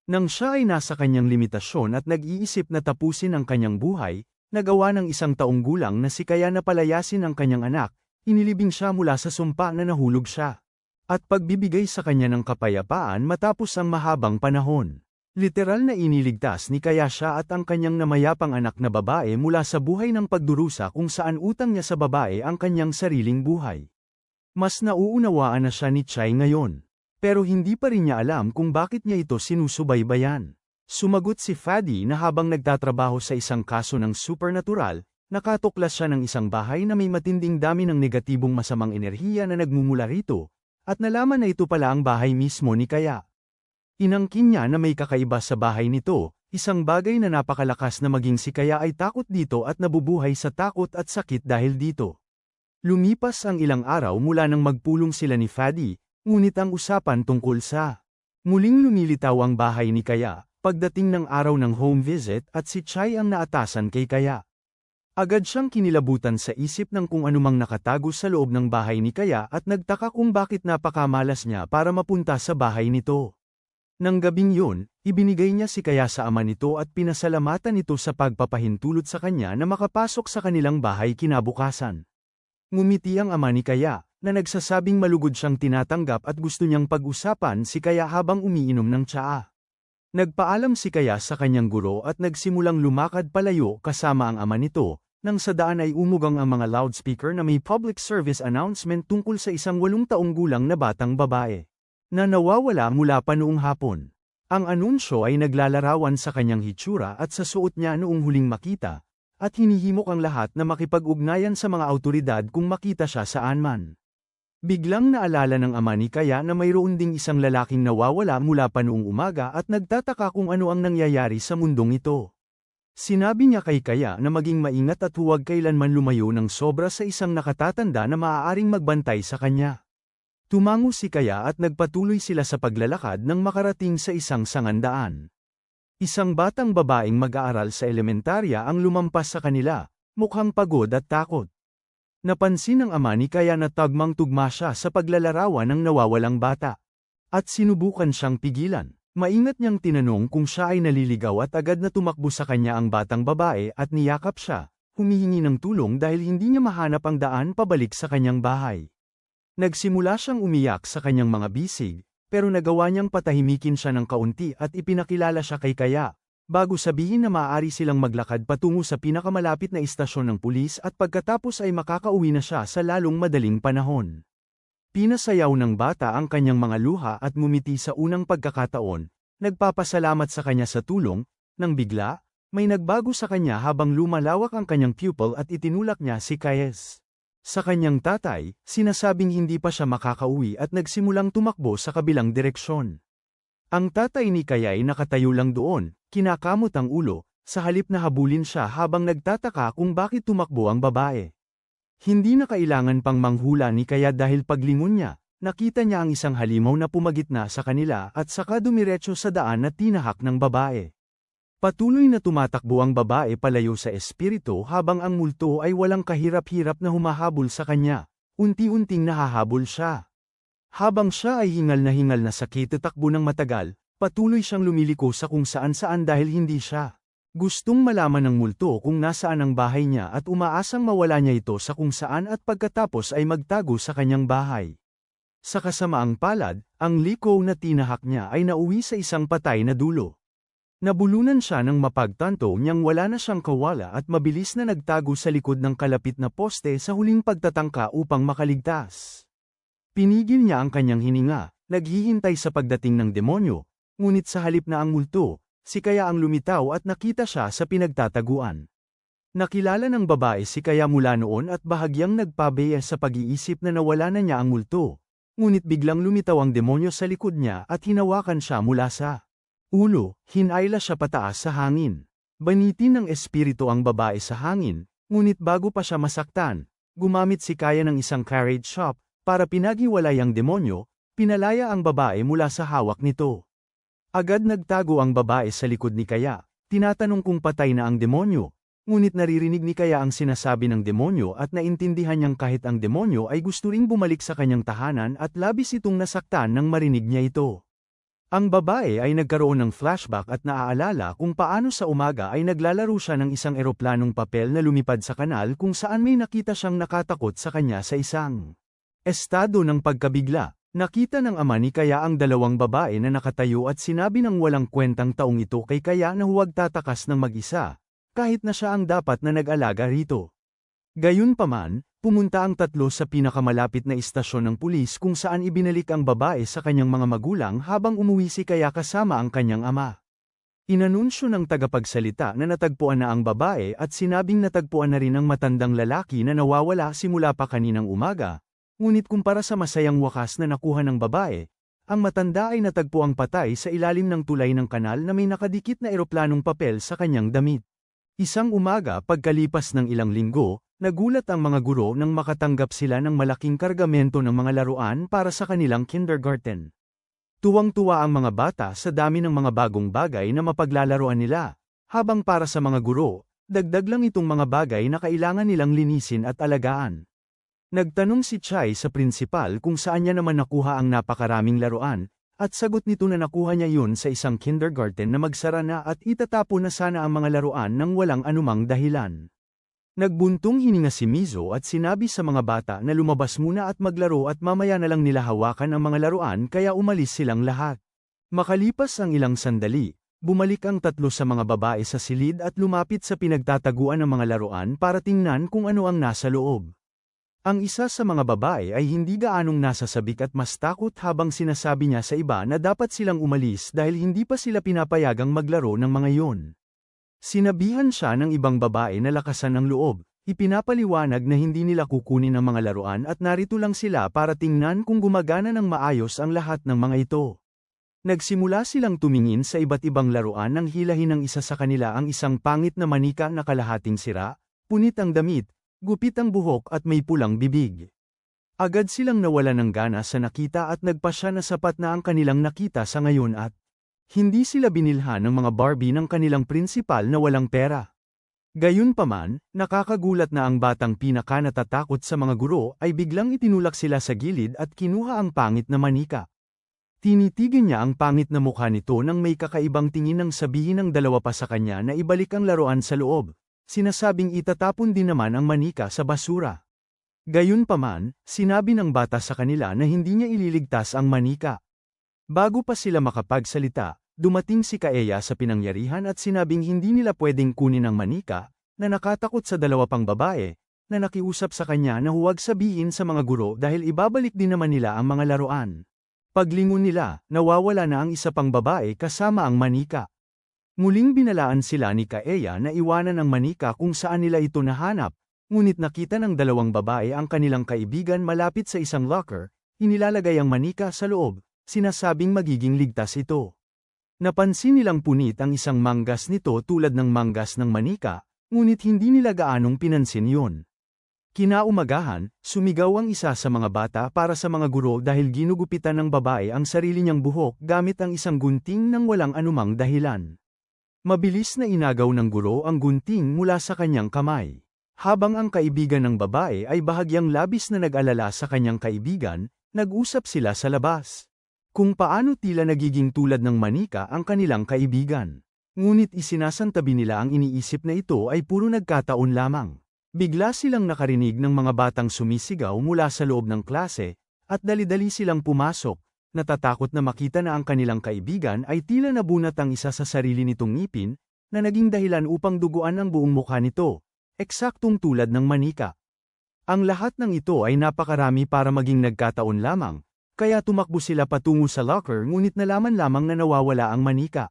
Nang siya ay nasa kanyang limitasyon at nag-iisip na tapusin ang kanyang buhay, nagawa ng 1 taong gulang na si Kaya na palayasin ang kanyang anak, inilibing siya mula sa sumpa na nahulog siya. At pagbibigay sa kanya ng kapayapaan matapos ang mahabang panahon. Literal na iniligtas ni Kaya siya at ang kanyang namayapang anak na babae mula sa buhay ng pagdurusa kung saan utang niya sa babae ang kanyang sariling buhay. Mas nauunawaan na siya ni Chai ngayon. Pero hindi pa rin niya alam kung bakit niya ito sinusubaybayan. Sumagot si Fatty na habang nagtatrabaho sa isang kaso ng supernatural, nakatuklas siya ng isang bahay na may matinding dami ng negatibong masamang enerhiya na nagmumula rito, at nalaman na ito pala ang bahay mismo ni Kaya. Inangkin niya na may kakaiba sa bahay nito, isang bagay na napakalakas na maging si Kaya ay takot dito at nabubuhay sa takot at sakit dahil dito. Lumipas ang ilang araw mula nang magpulong sila ni Fatty, ngunit ang usapan tungkol sa muling lumilitaw ang bahay ni Kaya. Pagdating ng araw ng home visit at si Chai ang naatasan kay Kaya. Agad siyang kinilabutan sa isip ng kung anumang nakatago sa loob ng bahay ni Kaya at nagtaka kung bakit napakamalas niya para mapunta sa bahay nito. Nang gabing yun, ibinigay niya si Kaya sa ama nito at pinasalamatan ito sa pagpapahintulot sa kanya na makapasok sa kanilang bahay kinabukasan. Ngumiti ang ama ni Kaya, na nagsasabing malugod siyang tinatanggap at gusto niyang pag-usapan si Kaya habang umiinom ng tsaa. Nagpaalam si Kaya sa kanyang guro at nagsimulang lumakad palayo kasama ang ama nito, nang sa daan ay umugang ang mga loudspeaker na may public service announcement tungkol sa isang 8 taong gulang na batang babae, na nawawala mula pa noong hapon. Ang anunsyo ay naglalarawan sa kanyang hitsura at sa suot niya noong huling makita, at hinihimok ang lahat na makipag-ugnayan sa mga awtoridad kung makita siya saan man. Biglang naalala ng ama ni Kaya na mayroon ding isang lalaking nawawala mula pa noong umaga at nagtataka kung ano ang nangyayari sa mundong ito. Sinabi niya kay Kaya na maging maingat at huwag kailanman lumayo ng sobra sa isang nakatatanda na maaaring magbantay sa kanya. Tumango si Kaya at nagpatuloy sila sa paglalakad nang makarating sa isang sangandaan. Isang batang babaeng mag-aaral sa elementarya ang lumampas sa kanila, mukhang pagod at takot. Napansin ng ama ni Kaya na tagmang-tugma siya sa paglalarawan ng nawawalang bata. At sinubukan siyang pigilan. Maingat niyang tinanong kung siya ay naliligaw at agad na tumakbo sa kanya ang batang babae at niyakap siya, humihingi ng tulong dahil hindi niya mahanap ang daan pabalik sa kanyang bahay. Nagsimula siyang umiyak sa kanyang mga bisig, pero nagawa niyang patahimikin siya ng kaunti at ipinakilala siya kay Kaya, bago sabihin na maaari silang maglakad patungo sa pinakamalapit na istasyon ng pulis at pagkatapos ay makakauwi na siya sa lalong madaling panahon. Pinasayaw ng bata ang kanyang mga luha at ngumiti sa unang pagkakataon, nagpapasalamat sa kanya sa tulong, nang bigla, may nagbago sa kanya habang lumalawak ang kanyang pupil at itinulak niya si Kayes. Sa kanyang tatay, sinasabing hindi pa siya makakauwi at nagsimulang tumakbo sa kabilang direksyon. Ang tatay ni Kaya ay nakatayo lang doon, kinakamot ang ulo, sa halip na habulin siya habang nagtataka kung bakit tumakbo ang babae. Hindi na kailangan pang manghula ni Kaya dahil paglingon niya, nakita niya ang isang halimaw na pumagitna sa kanila at saka dumiretso sa daan na tinahak ng babae. Patuloy na tumatakbo ang babae palayo sa espiritu habang ang multo ay walang kahirap-hirap na humahabol sa kanya, unti-unting nahahabol siya. Habang siya ay hingal na sakit at takbo ng matagal, patuloy siyang lumiliko sa kung saan-saan dahil hindi siya gustong malaman ng multo kung nasaan ang bahay niya at umaasang mawala niya ito sa kung saan at pagkatapos ay magtago sa kanyang bahay. Sa kasamaang palad, ang liko na tinahak niya ay nauwi sa isang patay na dulo. Nabulunan siya ng mapagtanto niyang wala na siyang kawala at mabilis na nagtago sa likod ng kalapit na poste sa huling pagtatangka upang makaligtas. Pinigil niya ang kanyang hininga, naghihintay sa pagdating ng demonyo, ngunit sa halip na ang multo, si Kaya ang lumitaw at nakita siya sa pinagtataguan. Nakilala ng babae si Kaya mula noon at bahagyang nagpabeya sa pag-iisip na nawala na niya ang multo, ngunit biglang lumitaw ang demonyo sa likod niya at hinawakan siya mula sa ulo, hinayla siya pataas sa hangin. Banitin ng espiritu ang babae sa hangin, ngunit bago pa siya masaktan, gumamit si Kaya ng isang carriage shop, para pinaghiwalay ang demonyo, pinalaya ang babae mula sa hawak nito. Agad nagtago ang babae sa likod ni Kaya, tinatanong kung patay na ang demonyo, ngunit naririnig ni Kaya ang sinasabi ng demonyo at naintindihan niyang kahit ang demonyo ay gusto ring bumalik sa kanyang tahanan at labis itong nasaktan nang marinig niya ito. Ang babae ay nagkaroon ng flashback at naaalala kung paano sa umaga ay naglalaro siya ng isang eroplanong papel na lumipad sa kanal kung saan may nakita siyang nakatakot sa kanya sa isang estado ng pagkabigla. Nakita ng ama ni Kaya ang dalawang babae na nakatayo at sinabi ng walang kwentang taong ito kay Kaya na huwag tatakas ng mag-isa, kahit na siya ang dapat na nag-alaga rito. Gayunpaman, pumunta ang tatlo sa pinakamalapit na istasyon ng pulis kung saan ibinalik ang babae sa kanyang mga magulang habang umuwi si Kaya kasama ang kanyang ama. Inanunsyo ng tagapagsalita na natagpuan na ang babae at sinabing natagpuan na rin ang matandang lalaki na nawawala simula pa kaninang umaga, ngunit kumpara sa masayang wakas na nakuha ng babae, ang matanda ay natagpuang patay sa ilalim ng tulay ng kanal na may nakadikit na eroplanong papel sa kanyang damit. Isang umaga pagkalipas ng ilang linggo, nagulat ang mga guro nang makatanggap sila ng malaking kargamento ng mga laruan para sa kanilang kindergarten. Tuwang-tuwa ang mga bata sa dami ng mga bagong bagay na mapaglalaruan nila, habang para sa mga guro, dagdag lang itong mga bagay na kailangan nilang linisin at alagaan. Nagtanong si Chai sa prinsipal kung saan niya naman nakuha ang napakaraming laruan, at sagot nito na nakuha niya yun sa isang kindergarten na magsara na at itatapon na sana ang mga laruan nang walang anumang dahilan. Nagbuntong hininga si Mizo at sinabi sa mga bata na lumabas muna at maglaro at mamaya na lang nila hawakan ang mga laruan kaya umalis silang lahat. Makalipas ang ilang sandali, bumalik ang tatlo sa mga babae sa silid at lumapit sa pinagtataguan ng mga laruan para tingnan kung ano ang nasa loob. Ang isa sa mga babae ay hindi gaanong nasa sabik at mas takot habang sinasabi niya sa iba na dapat silang umalis dahil hindi pa sila pinapayagang maglaro ng mga iyon. Sinabihan siya ng ibang babae na lakasan ang loob, ipinapaliwanag na hindi nila kukunin ang mga laruan at narito lang sila para tingnan kung gumagana ng maayos ang lahat ng mga ito. Nagsimula silang tumingin sa iba't ibang laruan nang hilahin ng isa sa kanila ang isang pangit na manika na kalahating sira, punit ang damit, gupit ang buhok at may pulang bibig. Agad silang nawala ng gana sa nakita at nagpasya na sapat na ang kanilang nakita sa ngayon at hindi sila binilhan ng mga Barbie ng kanilang prinsipal na walang pera. Gayunpaman, nakakagulat na ang batang pinaka-natatakot sa mga guro ay biglang itinulak sila sa gilid at kinuha ang pangit na manika. Tinitigan niya ang pangit na mukha nito nang may kakaibang tingin nang sabihin ng dalawa pa sa kanya na ibalik ang laruan sa loob. Sinasabing itatapon din naman ang manika sa basura. Gayunpaman, sinabi ng bata sa kanila na hindi niya ililigtas ang manika. Bago pa sila makapagsalita, dumating si Kaeya sa pinangyarihan at sinabing hindi nila pwedeng kunin ang manika, na nakatakot sa dalawa pang babae, na nakiusap sa kanya na huwag sabihin sa mga guro dahil ibabalik din naman nila ang mga laruan. Paglingon nila, nawawala na ang isa pang babae kasama ang manika. Muling binalaan sila ni Kaeya na iwanan ang manika kung saan nila ito nahanap, ngunit nakita ng dalawang babae ang kanilang kaibigan malapit sa isang locker, inilalagay ang manika sa loob, sinasabing magiging ligtas ito. Napansin nilang punit ang isang manggas nito tulad ng manggas ng manika, ngunit hindi nila gaanong pinansin yon. Kinaumagahan, sumigaw ang isa sa mga bata para sa mga guro dahil ginugupitan ng babae ang sarili niyang buhok gamit ang isang gunting ng walang anumang dahilan. Mabilis na inagaw ng guro ang gunting mula sa kanyang kamay. Habang ang kaibigan ng babae ay bahagyang labis na nag-alala sa kanyang kaibigan, nag-usap sila sa labas. Kung paano tila nagiging tulad ng manika ang kanilang kaibigan. Ngunit isinasantabi nila ang iniisip na ito ay puro nagkataon lamang. Bigla silang nakarinig ng mga batang sumisigaw mula sa loob ng klase, at dali-dali silang pumasok, natatakot na makita na ang kanilang kaibigan ay tila nabunat ang isa sa sarili nitong ngipin, na naging dahilan upang duguan ang buong mukha nito, eksaktong tulad ng manika. Ang lahat ng ito ay napakarami para maging nagkataon lamang, kaya tumakbo sila patungo sa locker ngunit nalaman lamang na nawawala ang manika.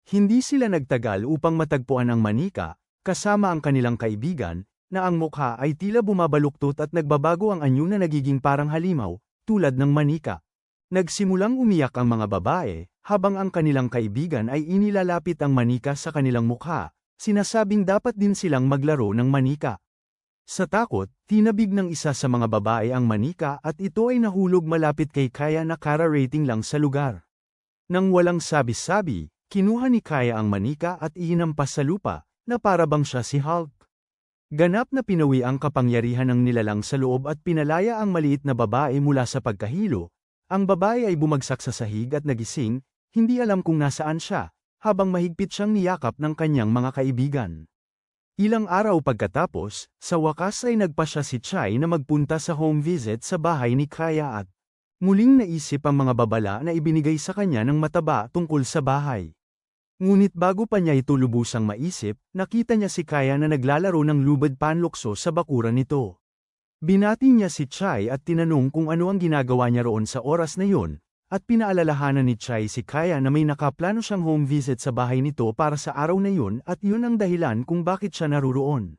Hindi sila nagtagal upang matagpuan ang manika, kasama ang kanilang kaibigan, na ang mukha ay tila bumabaluktot at nagbabago ang anyo na nagiging parang halimaw, tulad ng manika. Nagsimulang umiyak ang mga babae, habang ang kanilang kaibigan ay inilalapit ang manika sa kanilang mukha, sinasabing dapat din silang maglaro ng manika. Sa takot, tinabig ng isa sa mga babae ang manika at ito ay nahulog malapit kay Kaeya na kara-rating lang sa lugar. Nang walang sabi-sabi, kinuha ni Kaeya ang manika at ihinampas sa lupa, na para bang siya si Hulk. Ganap na pinawi ang kapangyarihan ng nilalang sa loob at pinalaya ang maliit na babae mula sa pagkahilo. Ang babae ay bumagsak sa sahig at nagising, hindi alam kung nasaan siya, habang mahigpit siyang niyakap ng kanyang mga kaibigan. Ilang araw pagkatapos, sa wakas ay nagpasya si Chai na magpunta sa home visit sa bahay ni Kaeya at muling naisip ang mga babala na ibinigay sa kanya ng mataba tungkol sa bahay. Ngunit bago pa niya ito lubusang maisip, nakita niya si Kaeya na naglalaro ng lubid panlukso sa bakuran nito. Binati niya si Chai at tinanong kung ano ang ginagawa niya roon sa oras na yun, at pinaalalahanan ni Chai si Kaeya na may nakaplano siyang home visit sa bahay nito para sa araw na yun at yun ang dahilan kung bakit siya naruroon.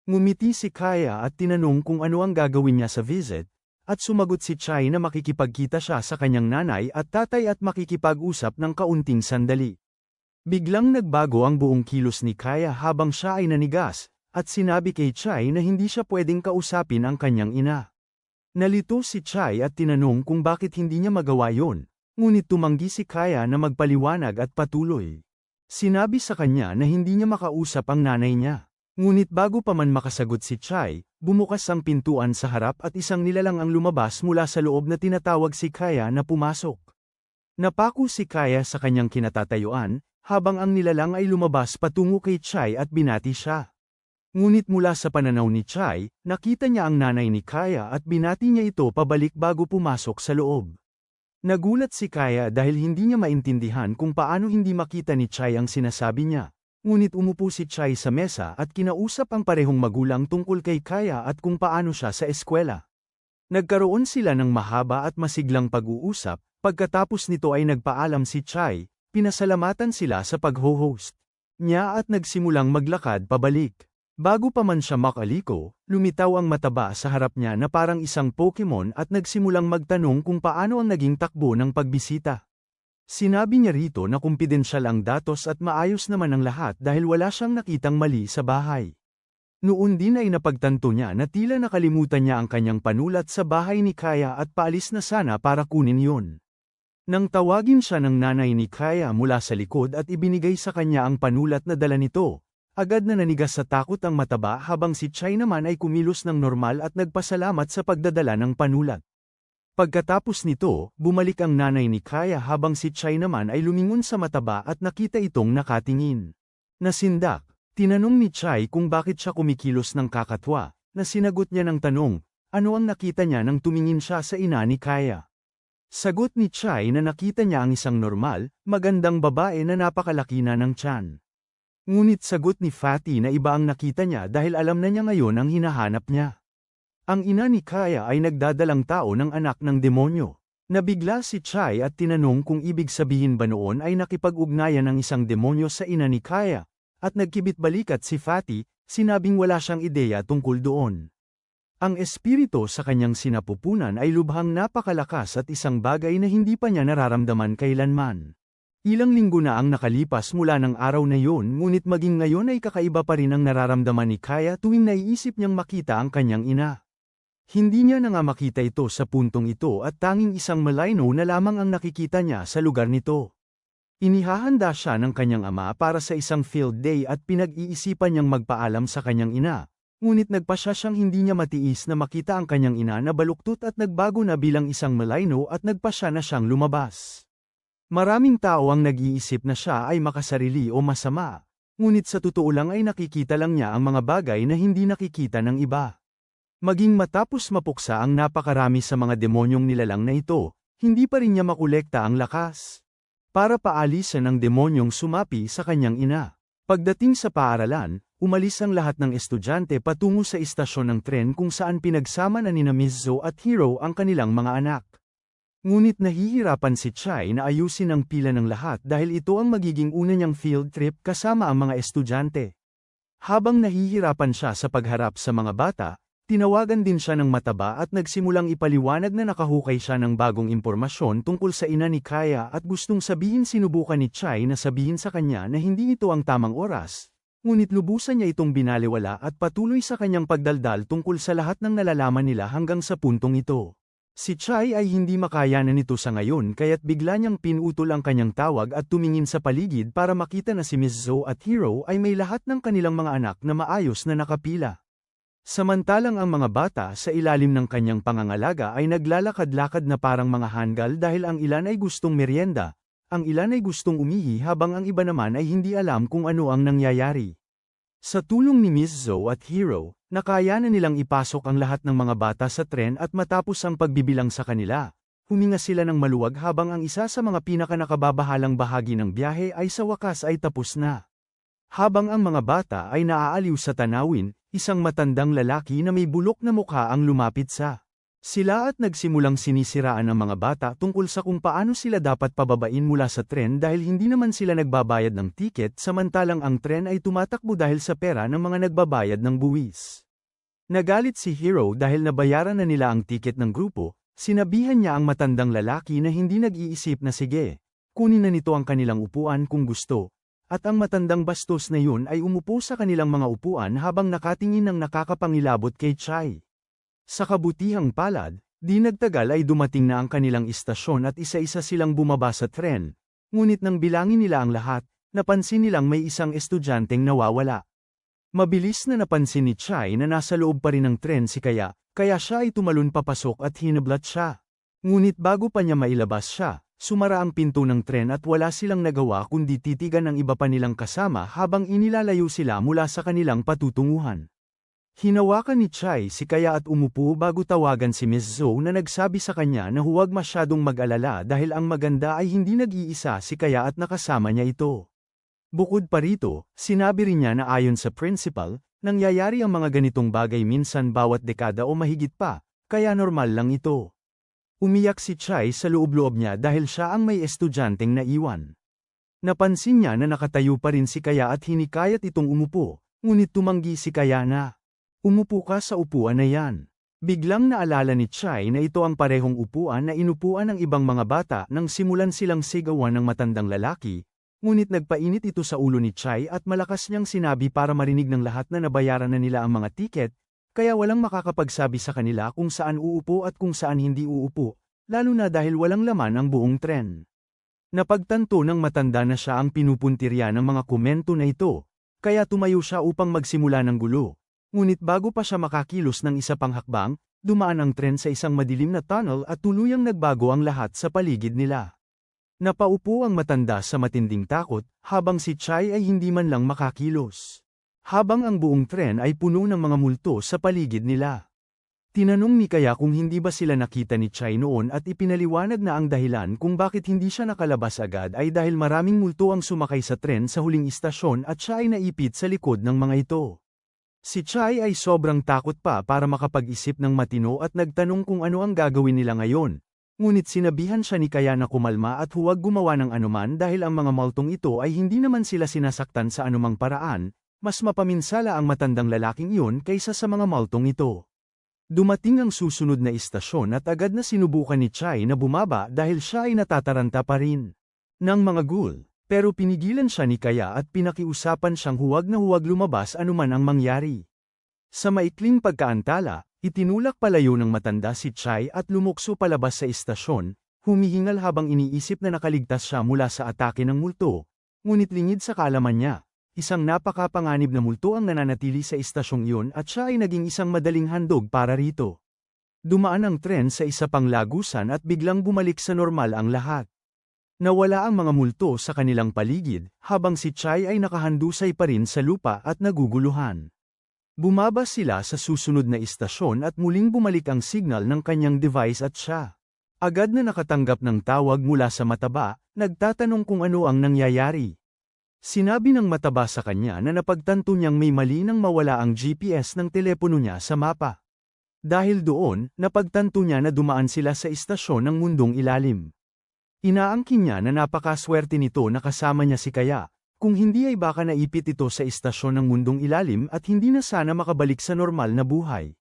Ngumiti si Kaeya at tinanong kung ano ang gagawin niya sa visit, at sumagot si Chai na makikipagkita siya sa kanyang nanay at tatay at makikipag-usap ng kaunting sandali. Biglang nagbago ang buong kilos ni Kaeya habang siya ay nanigas, at sinabi kay Chai na hindi siya pwedeng kausapin ang kanyang ina. Nalito si Chai at tinanong kung bakit hindi niya magawa yon, ngunit tumanggi si Kaeya na magpaliwanag at patuloy. Sinabi sa kanya na hindi niya makausap ang nanay niya. Ngunit bago pa man makasagot si Chai, bumukas ang pintuan sa harap at isang nilalang ang lumabas mula sa loob na tinatawag si Kaeya na pumasok. Napako si Kaeya sa kanyang kinatatayuan, habang ang nilalang ay lumabas patungo kay Chai at binati siya. Ngunit mula sa pananaw ni Chai, nakita niya ang nanay ni Kaeya at binati niya ito pabalik bago pumasok sa loob. Nagulat si Kaeya dahil hindi niya maintindihan kung paano hindi makita ni Chai ang sinasabi niya. Ngunit umupo si Chai sa mesa at kinausap ang parehong magulang tungkol kay Kaeya at kung paano siya sa eskwela. Nagkaroon sila ng mahaba at masiglang pag-uusap, pagkatapos nito ay nagpaalam si Chai. Pinasalamatan sila sa pag-ho-host niya at nagsimulang maglakad pabalik. Bago pa man siya makaliko, lumitaw ang mataba sa harap niya na parang isang Pokemon at nagsimulang magtanong kung paano ang naging takbo ng pagbisita. Sinabi niya rito na kumpidensyal ang datos at maayos naman ang lahat dahil wala siyang nakitang mali sa bahay. Noon din ay napagtanto niya na tila nakalimutan niya ang kanyang panulat sa bahay ni Kaeya at paalis na sana para kunin yon. Nang tawagin siya ng nanay ni Kaeya mula sa likod at ibinigay sa kanya ang panulat na dala nito, agad na nanigas sa takot ang mataba habang si Chai naman ay kumilos ng normal at nagpasalamat sa pagdadala ng panulat. Pagkatapos nito, bumalik ang nanay ni Kaeya habang si Chai naman ay lumingon sa mataba at nakita itong nakatingin. Nasindak, tinanong ni Chai kung bakit siya kumikilos ng kakatwa, na sinagot niya ng tanong, ano ang nakita niya nang tumingin siya sa ina ni Kaeya. Sagot ni Chai na nakita niya ang isang normal, magandang babae na napakalaki na ng tiyan. Ngunit sagot ni Fatty na iba ang nakita niya dahil alam na niya ngayon ang hinahanap niya. Ang ina ni Kaya ay nagdadalang tao ng anak ng demonyo. Nabigla si Chai at tinanong kung ibig sabihin ba noon ay nakipag-ugnayan ng isang demonyo sa ina ni Kaya, at nagkibit-balikat si Fatty, sinabing wala siyang ideya tungkol doon. Ang espiritu sa kanyang sinapupunan ay lubhang napakalakas at isang bagay na hindi pa niya nararamdaman kailanman. Ilang linggo na ang nakalipas mula ng araw na yun, ngunit maging ngayon ay kakaiba pa rin ang nararamdaman ni Kaya tuwing naiisip niyang makita ang kanyang ina. Hindi niya na nga makita ito sa puntong ito at tanging isang malayno na lamang ang nakikita niya sa lugar nito. Inihahanda siya ng kanyang ama para sa isang field day at pinag-iisipan niyang magpaalam sa kanyang ina, ngunit nagpasya siyang hindi niya matiis na makita ang kanyang ina na baluktot at nagbago na bilang isang malayno at nagpasya na siyang lumabas. Maraming tao ang nag-iisip na siya ay makasarili o masama, ngunit sa totoo lang ay nakikita lang niya ang mga bagay na hindi nakikita ng iba. Maging matapos mapuksa ang napakarami sa mga demonyong nilalang na ito, hindi pa rin niya makolekta ang lakas para paalisan ang demonyong sumapi sa kanyang ina. Pagdating sa paaralan, umalis ang lahat ng estudyante patungo sa istasyon ng tren kung saan pinagsama na nina Mizzo at Hiro ang kanilang mga anak. Ngunit nahihirapan si Chai na ayusin ang pila ng lahat dahil ito ang magiging una niyang field trip kasama ang mga estudyante. Habang nahihirapan siya sa pagharap sa mga bata, tinawagan din siya ng mataba at nagsimulang ipaliwanag na nakahukay siya ng bagong impormasyon tungkol sa ina ni Kaya at gustong sabihin sinubukan ni Chai na sabihin sa kanya na hindi ito ang tamang oras, ngunit lubusan niya itong binaliwala at patuloy sa kanyang pagdaldal tungkol sa lahat ng nalalaman nila hanggang sa puntong ito. Si Chai ay hindi makayanan nito sa ngayon kaya't bigla niyang pinutol ang kanyang tawag at tumingin sa paligid para makita na si Mizzo at Hiro ay may lahat ng kanilang mga anak na maayos na nakapila. Samantalang ang mga bata sa ilalim ng kanyang pangangalaga ay naglalakad-lakad na parang mga hanggal dahil ang ilan ay gustong merienda, ang ilan ay gustong umihi habang ang iba naman ay hindi alam kung ano ang nangyayari. Sa tulong ni Mizzo at Hiro, nakaya na nilang ipasok ang lahat ng mga bata sa tren at matapos ang pagbibilang sa kanila, huminga sila ng maluwag habang ang isa sa mga pinakanakababahalang bahagi ng biyahe ay sa wakas ay tapos na. Habang ang mga bata ay naaaliw sa tanawin, isang matandang lalaki na may bulok na mukha ang lumapit sa sila at nagsimulang sinisiraan ang mga bata tungkol sa kung paano sila dapat pababain mula sa tren dahil hindi naman sila nagbabayad ng tiket samantalang ang tren ay tumatakbo dahil sa pera ng mga nagbabayad ng buwis. Nagalit si Hiro dahil nabayaran na nila ang tiket ng grupo, sinabihan niya ang matandang lalaki na hindi nag-iisip na sige, kunin na nito ang kanilang upuan kung gusto. At ang matandang bastos na yun ay umupo sa kanilang mga upuan habang nakatingin ng nakakapangilabot kay Chai. Sa kabutihang palad, di nagtagal ay dumating na ang kanilang istasyon at isa-isa silang bumaba sa tren, ngunit nang bilangin nila ang lahat, napansin nilang may isang estudyanteng nawawala. Mabilis na napansin ni Chai na nasa loob pa rin ng tren si Kaya, kaya siya ay tumalon papasok at hinablat siya. Ngunit bago pa niya mailabas siya, sumara ang pinto ng tren at wala silang nagawa kundi titigan ng iba pa nilang kasama habang inilalayo sila mula sa kanilang patutunguhan. Hinawakan ni Chai si Kaya at umupo bago tawagan si Ms. Zhou na nagsabi sa kanya na huwag masyadong mag-alala dahil ang maganda ay hindi nag-iisa si Kaya at nakasama niya ito. Bukod pa rito, sinabi rin niya na ayon sa principal, nangyayari ang mga ganitong bagay minsan bawat dekada o mahigit pa, kaya normal lang ito. Umiyak si Chai sa loob-loob niya dahil siya ang may estudyanteng naiwan. Napansin niya na nakatayo pa rin si Kaya at hinikayat itong umupo, ngunit tumanggi si Kaya na, "Umupo ka sa upuan na yan." Biglang naalala ni Chai na ito ang parehong upuan na inupuan ng ibang mga bata nang simulan silang sigawan ng matandang lalaki, ngunit nagpainit ito sa ulo ni Chai at malakas niyang sinabi para marinig ng lahat na nabayaran na nila ang mga tiket, kaya walang makakapagsabi sa kanila kung saan uupo at kung saan hindi uupo, lalo na dahil walang laman ang buong tren. Napagtanto ng matanda na siya ang pinupuntirya ng mga komento na ito, kaya tumayo siya upang magsimula ng gulo. Ngunit bago pa siya makakilos ng isa pang hakbang, dumaan ang tren sa isang madilim na tunnel at tuluyang nagbago ang lahat sa paligid nila. Napaupo ang matanda sa matinding takot, habang si Chai ay hindi man lang makakilos. Habang ang buong tren ay puno ng mga multo sa paligid nila. Tinanong ni Kaya kung hindi ba sila nakita ni Chai noon at ipinaliwanag na ang dahilan kung bakit hindi siya nakalabas agad ay dahil maraming multo ang sumakay sa tren sa huling istasyon at siya ay naipit sa likod ng mga ito. Si Chai ay sobrang takot pa para makapag-isip ng matino at nagtanong kung ano ang gagawin nila ngayon. Ngunit sinabihan siya ni Kaya na kumalma at huwag gumawa ng anuman dahil ang mga multong ito ay hindi naman sila sinasaktan sa anumang paraan, mas mapaminsala ang matandang lalaking iyon kaysa sa mga multong ito. Dumating ang susunod na istasyon at agad na sinubukan ni Chai na bumaba dahil siya ay natataranta pa rin ng mga ghoul, pero pinigilan siya ni Kaya at pinakiusapan siyang huwag na huwag lumabas anuman ang mangyari. Sa maikling pagkaantala, itinulak palayo ng matanda si Chai at lumukso palabas sa istasyon, humihingal habang iniisip na nakaligtas siya mula sa atake ng multo, ngunit lingid sa kaalaman niya. Isang napakapanganib na multo ang nananatili sa istasyong iyon at siya ay naging isang madaling handog para rito. Dumaan ang tren sa isa pang lagusan at biglang bumalik sa normal ang lahat. Nawala ang mga multo sa kanilang paligid, habang si Chai ay nakahandusay pa rin sa lupa at naguguluhan. Bumaba sila sa susunod na istasyon at muling bumalik ang signal ng kanyang device at siya. Agad na nakatanggap ng tawag mula sa mataba, nagtatanong kung ano ang nangyayari. Sinabi ng mataba sa kanya na napagtanto niyang may mali nang mawala ang GPS ng telepono niya sa mapa. Dahil doon, napagtanto niya na dumaan sila sa istasyon ng mundong ilalim. Inaangkin niya na napakaswerte nito na kasama niya si Kaya, kung hindi ay baka naipit ito sa istasyon ng mundong ilalim at hindi na sana makabalik sa normal na buhay.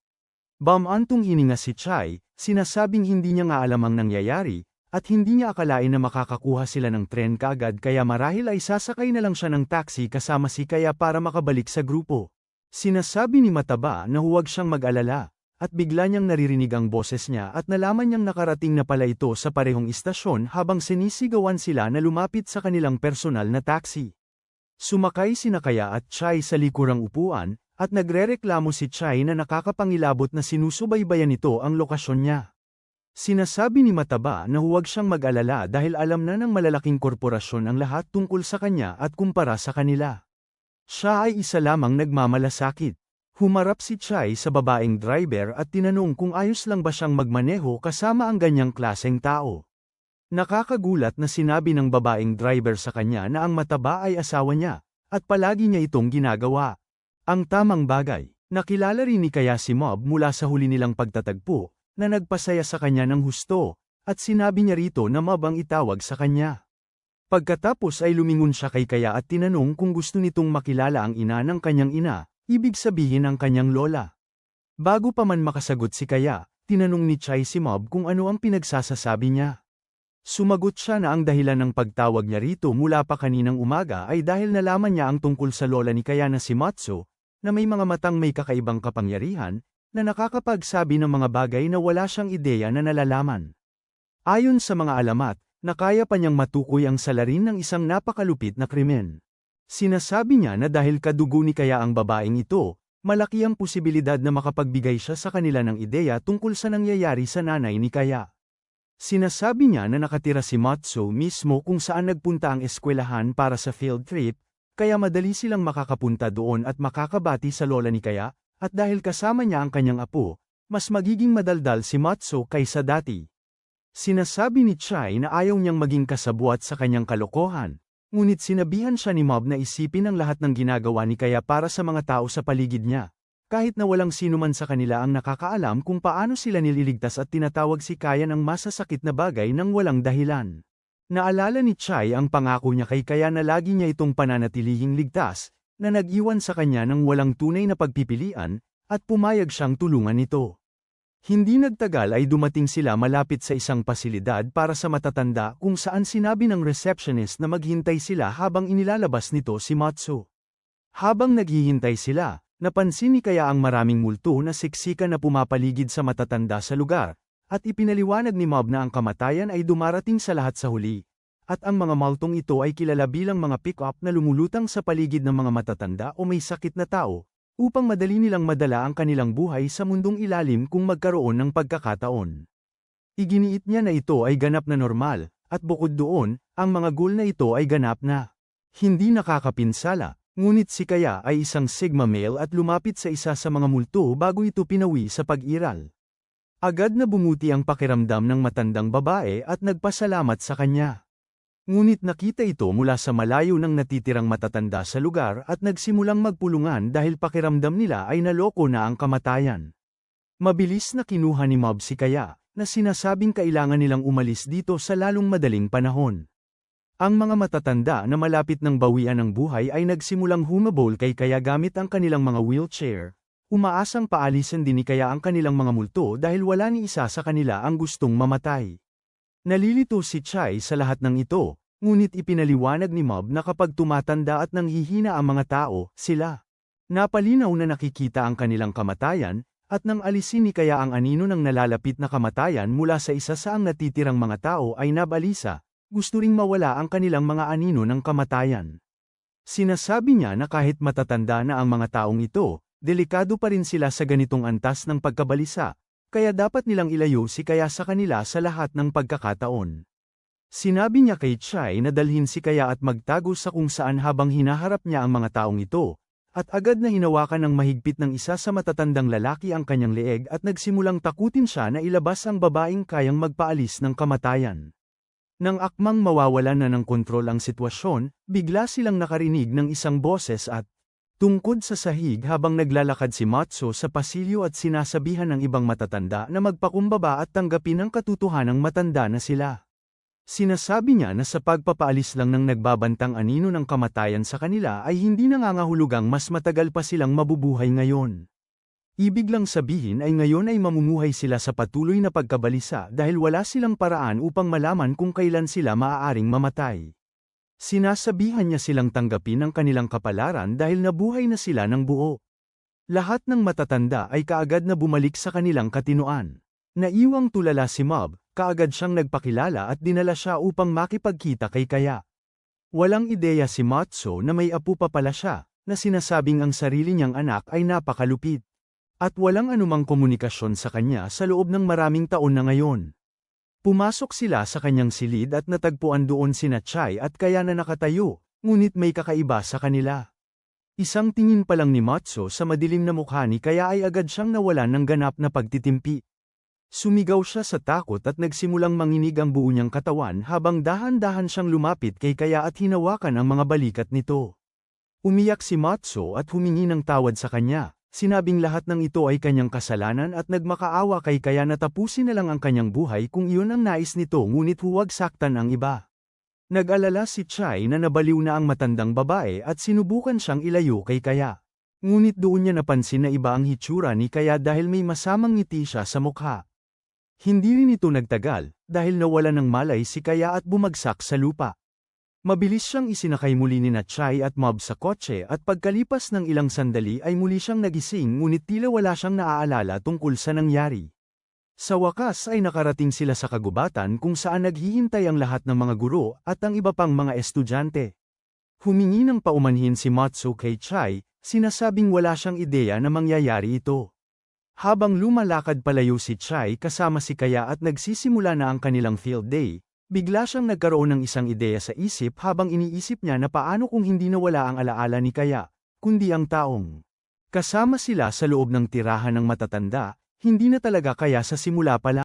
Bamantong hininga si Chai, sinasabing hindi niya nga alam ang nangyayari, at hindi niya akalain na makakakuha sila ng tren kaagad kaya marahil ay sasakay na lang siya ng taxi kasama si Kaya para makabalik sa grupo. Sinasabi ni Mataba na huwag siyang mag-alala, at bigla niyang naririnig ang boses niya at nalaman niyang nakarating na pala ito sa parehong istasyon habang sinisigawan sila na lumapit sa kanilang personal na taxi. Sumakay sina Kaya at Chai sa likurang upuan, at nagrereklamo si Chai na nakakapangilabot na sinusubaybayan nito ang lokasyon niya. Sinasabi ni Mataba na huwag siyang mag-alala dahil alam na ng malalaking korporasyon ang lahat tungkol sa kanya at kumpara sa kanila. Siya ay isa lamang nagmamalasakit. Humarap si Chai sa babaeng driver at tinanong kung ayos lang ba siyang magmaneho kasama ang ganyang klaseng tao. Nakakagulat na sinabi ng babaeng driver sa kanya na ang Mataba ay asawa niya, at palagi niya itong ginagawa. Ang tamang bagay, nakilala rin ni Kaya si Mob mula sa huli nilang pagtatagpo, na nagpasaya sa kanya ng husto, at sinabi niya rito na Mob ang itawag sa kanya. Pagkatapos ay lumingon siya kay Kaya at tinanong kung gusto nitong makilala ang ina ng kanyang ina, ibig sabihin ang kanyang lola. Bago pa man makasagot si Kaya, tinanong ni Chai si Mob kung ano ang pinagsasasabi niya. Sumagot siya na ang dahilan ng pagtawag niya rito mula pa kaninang umaga ay dahil nalaman niya ang tungkol sa lola ni Kaya na si Matsu, na may mga matang may kakaibang kapangyarihan, na nakakapagsabi ng mga bagay na wala siyang ideya na nalalaman. Ayon sa mga alamat, nakaya pa niyang matukoy ang salarin ng isang napakalupit na krimen. Sinasabi niya na dahil kadugo ni Kaya ang babaeng ito, malaki ang posibilidad na makapagbigay siya sa kanila ng ideya tungkol sa nangyayari sa nanay ni Kaya. Sinasabi niya na nakatira si Matsu mismo kung saan nagpunta ang eskwelahan para sa field trip, kaya madali silang makakapunta doon at makakabati sa lola ni Kaya, at dahil kasama niya ang kanyang apo, mas magiging madaldal si Matsu kaysa dati. Sinasabi ni Chai na ayaw niyang maging kasabwat sa kanyang kalokohan, ngunit sinabihan siya ni Mob na isipin ang lahat ng ginagawa ni Kaya para sa mga tao sa paligid niya, kahit na walang sino man sa kanila ang nakakaalam kung paano sila nililigtas at tinatawag si Kaya ng masasakit na bagay nang walang dahilan. Naalala ni Chai ang pangako niya kay Kaya na lagi niya itong pananatilihing ligtas, na nag-iwan sa kanya ng walang tunay na pagpipilian, at pumayag siyang tulungan nito. Hindi nagtagal ay dumating sila malapit sa isang pasilidad para sa matatanda kung saan sinabi ng receptionist na maghintay sila habang inilalabas nito si Matsu. Habang naghihintay sila, napansin ni Kaya ang maraming multo na siksikan na pumapaligid sa matatanda sa lugar, at ipinaliwanag ni Mob na ang kamatayan ay dumarating sa lahat sa huli. At ang mga multong ito ay kilala bilang mga pick-up na lumulutang sa paligid ng mga matatanda o may sakit na tao, upang madali nilang madala ang kanilang buhay sa mundong ilalim kung magkaroon ng pagkakataon. Iginiit niya na ito ay ganap na normal, at bukod doon, ang mga ghoul na ito ay ganap na hindi nakakapinsala, ngunit si Kaya ay isang Sigma male at lumapit sa isa sa mga multo bago ito pinawi sa pag-iral. Agad na bumuti ang pakiramdam ng matandang babae at nagpasalamat sa kanya. Ngunit nakita ito mula sa malayo ng natitirang matatanda sa lugar at nagsimulang magpulungan dahil pakiramdam nila ay naloko na ang kamatayan. Mabilis na kinuha ni Mob si Kaya, na sinasabing kailangan nilang umalis dito sa lalong madaling panahon. Ang mga matatanda na malapit ng bawian ng buhay ay nagsimulang humabol kay Kaya gamit ang kanilang mga wheelchair. Umaasang paalisin din ni Kaya ang kanilang mga multo dahil wala ni isa sa kanila ang gustong mamatay. Nalilito si Chai sa lahat ng ito, ngunit ipinaliwanag ni Mob na kapag tumatanda at nanghihina ang mga tao, sila napalinaw na nakikita ang kanilang kamatayan, at nang alisin ni Kaya ang anino ng nalalapit na kamatayan mula sa isa sa ang natitirang mga tao ay nabalisa, gusto ring mawala ang kanilang mga anino ng kamatayan. Sinasabi niya na kahit matatanda na ang mga taong ito, delikado pa rin sila sa ganitong antas ng pagkabalisa, kaya dapat nilang ilayo si Kaya sa kanila sa lahat ng pagkakataon. Sinabi niya kay Chai na dalhin si Kaya at magtago sa kung saan habang hinaharap niya ang mga taong ito, at agad na hinawakan ng mahigpit ng isa sa matatandang lalaki ang kanyang leeg at nagsimulang takutin siya na ilabas ang babaeng kayang magpaalis ng kamatayan. Nang akmang mawawalan na ng kontrol ang sitwasyon, bigla silang nakarinig ng isang boses at tungkod sa sahig habang naglalakad si Matsu sa pasilyo at sinasabihan ng ibang matatanda na magpakumbaba at tanggapin ang katotohanang matanda na sila. Sinasabi niya na sa pagpapaalis lang ng nagbabantang anino ng kamatayan sa kanila ay hindi nangangahulugang mas matagal pa silang mabubuhay ngayon. Ibig lang sabihin ay ngayon ay mamumuhay sila sa patuloy na pagkabalisa dahil wala silang paraan upang malaman kung kailan sila maaaring mamatay. Sinasabihan niya silang tanggapin ang kanilang kapalaran dahil nabuhay na sila ng buo. Lahat ng matatanda ay kaagad na bumalik sa kanilang katinoan. Naiwang tulala si Mob, kaagad siyang nagpakilala at dinala siya upang makipagkita kay Kaya. Walang ideya si Matsu na may apo pa pala siya, na sinasabing ang sarili niyang anak ay napakalupit. At walang anumang komunikasyon sa kanya sa loob ng maraming taon na ngayon. Pumasok sila sa kanyang silid at natagpuan doon sina Chai at Kaya na nakatayo, ngunit may kakaiba sa kanila. Isang tingin pa lang ni Matsu sa madilim na mukha ni Kaya ay agad siyang nawalan ng ganap na pagtitimpi. Sumigaw siya sa takot at nagsimulang manginig ang buo niyang katawan habang dahan-dahan siyang lumapit kay Kaya at hinawakan ang mga balikat nito. Umiyak si Matsu at humingi ng tawad sa kanya. Sinabing lahat ng ito ay kanyang kasalanan at nagmakaawa kay Kaya na tapusin na lang ang kanyang buhay kung iyon ang nais nito ngunit huwag saktan ang iba. Nag-alala si Chai na nabaliw na ang matandang babae at sinubukan siyang ilayo kay Kaya. Ngunit doon niya napansin na iba ang hitsura ni Kaya dahil may masamang ngiti siya sa mukha. Hindi rin ito nagtagal, dahil nawala ng malay si Kaya at bumagsak sa lupa. Mabilis siyang isinakay muli ni Chai at Mob sa kotse at pagkalipas ng ilang sandali ay muli siyang nagising ngunit tila wala siyang naaalala tungkol sa nangyari. Sa wakas ay nakarating sila sa kagubatan kung saan naghihintay ang lahat ng mga guro at ang iba pang mga estudyante. Humingi ng paumanhin si Matsu kay Chai, sinasabing wala siyang ideya na mangyayari ito. Habang lumalakad palayo si Chai kasama si Kaya at nagsisimula na ang kanilang field day, bigla siyang nagkaroon ng isang ideya sa isip habang iniisip niya na paano kung hindi nawala ang alaala ni Kaya, kundi ang taong kasama sila sa loob ng tirahan ng matatanda, hindi na talaga Kaya sa simula pa lang.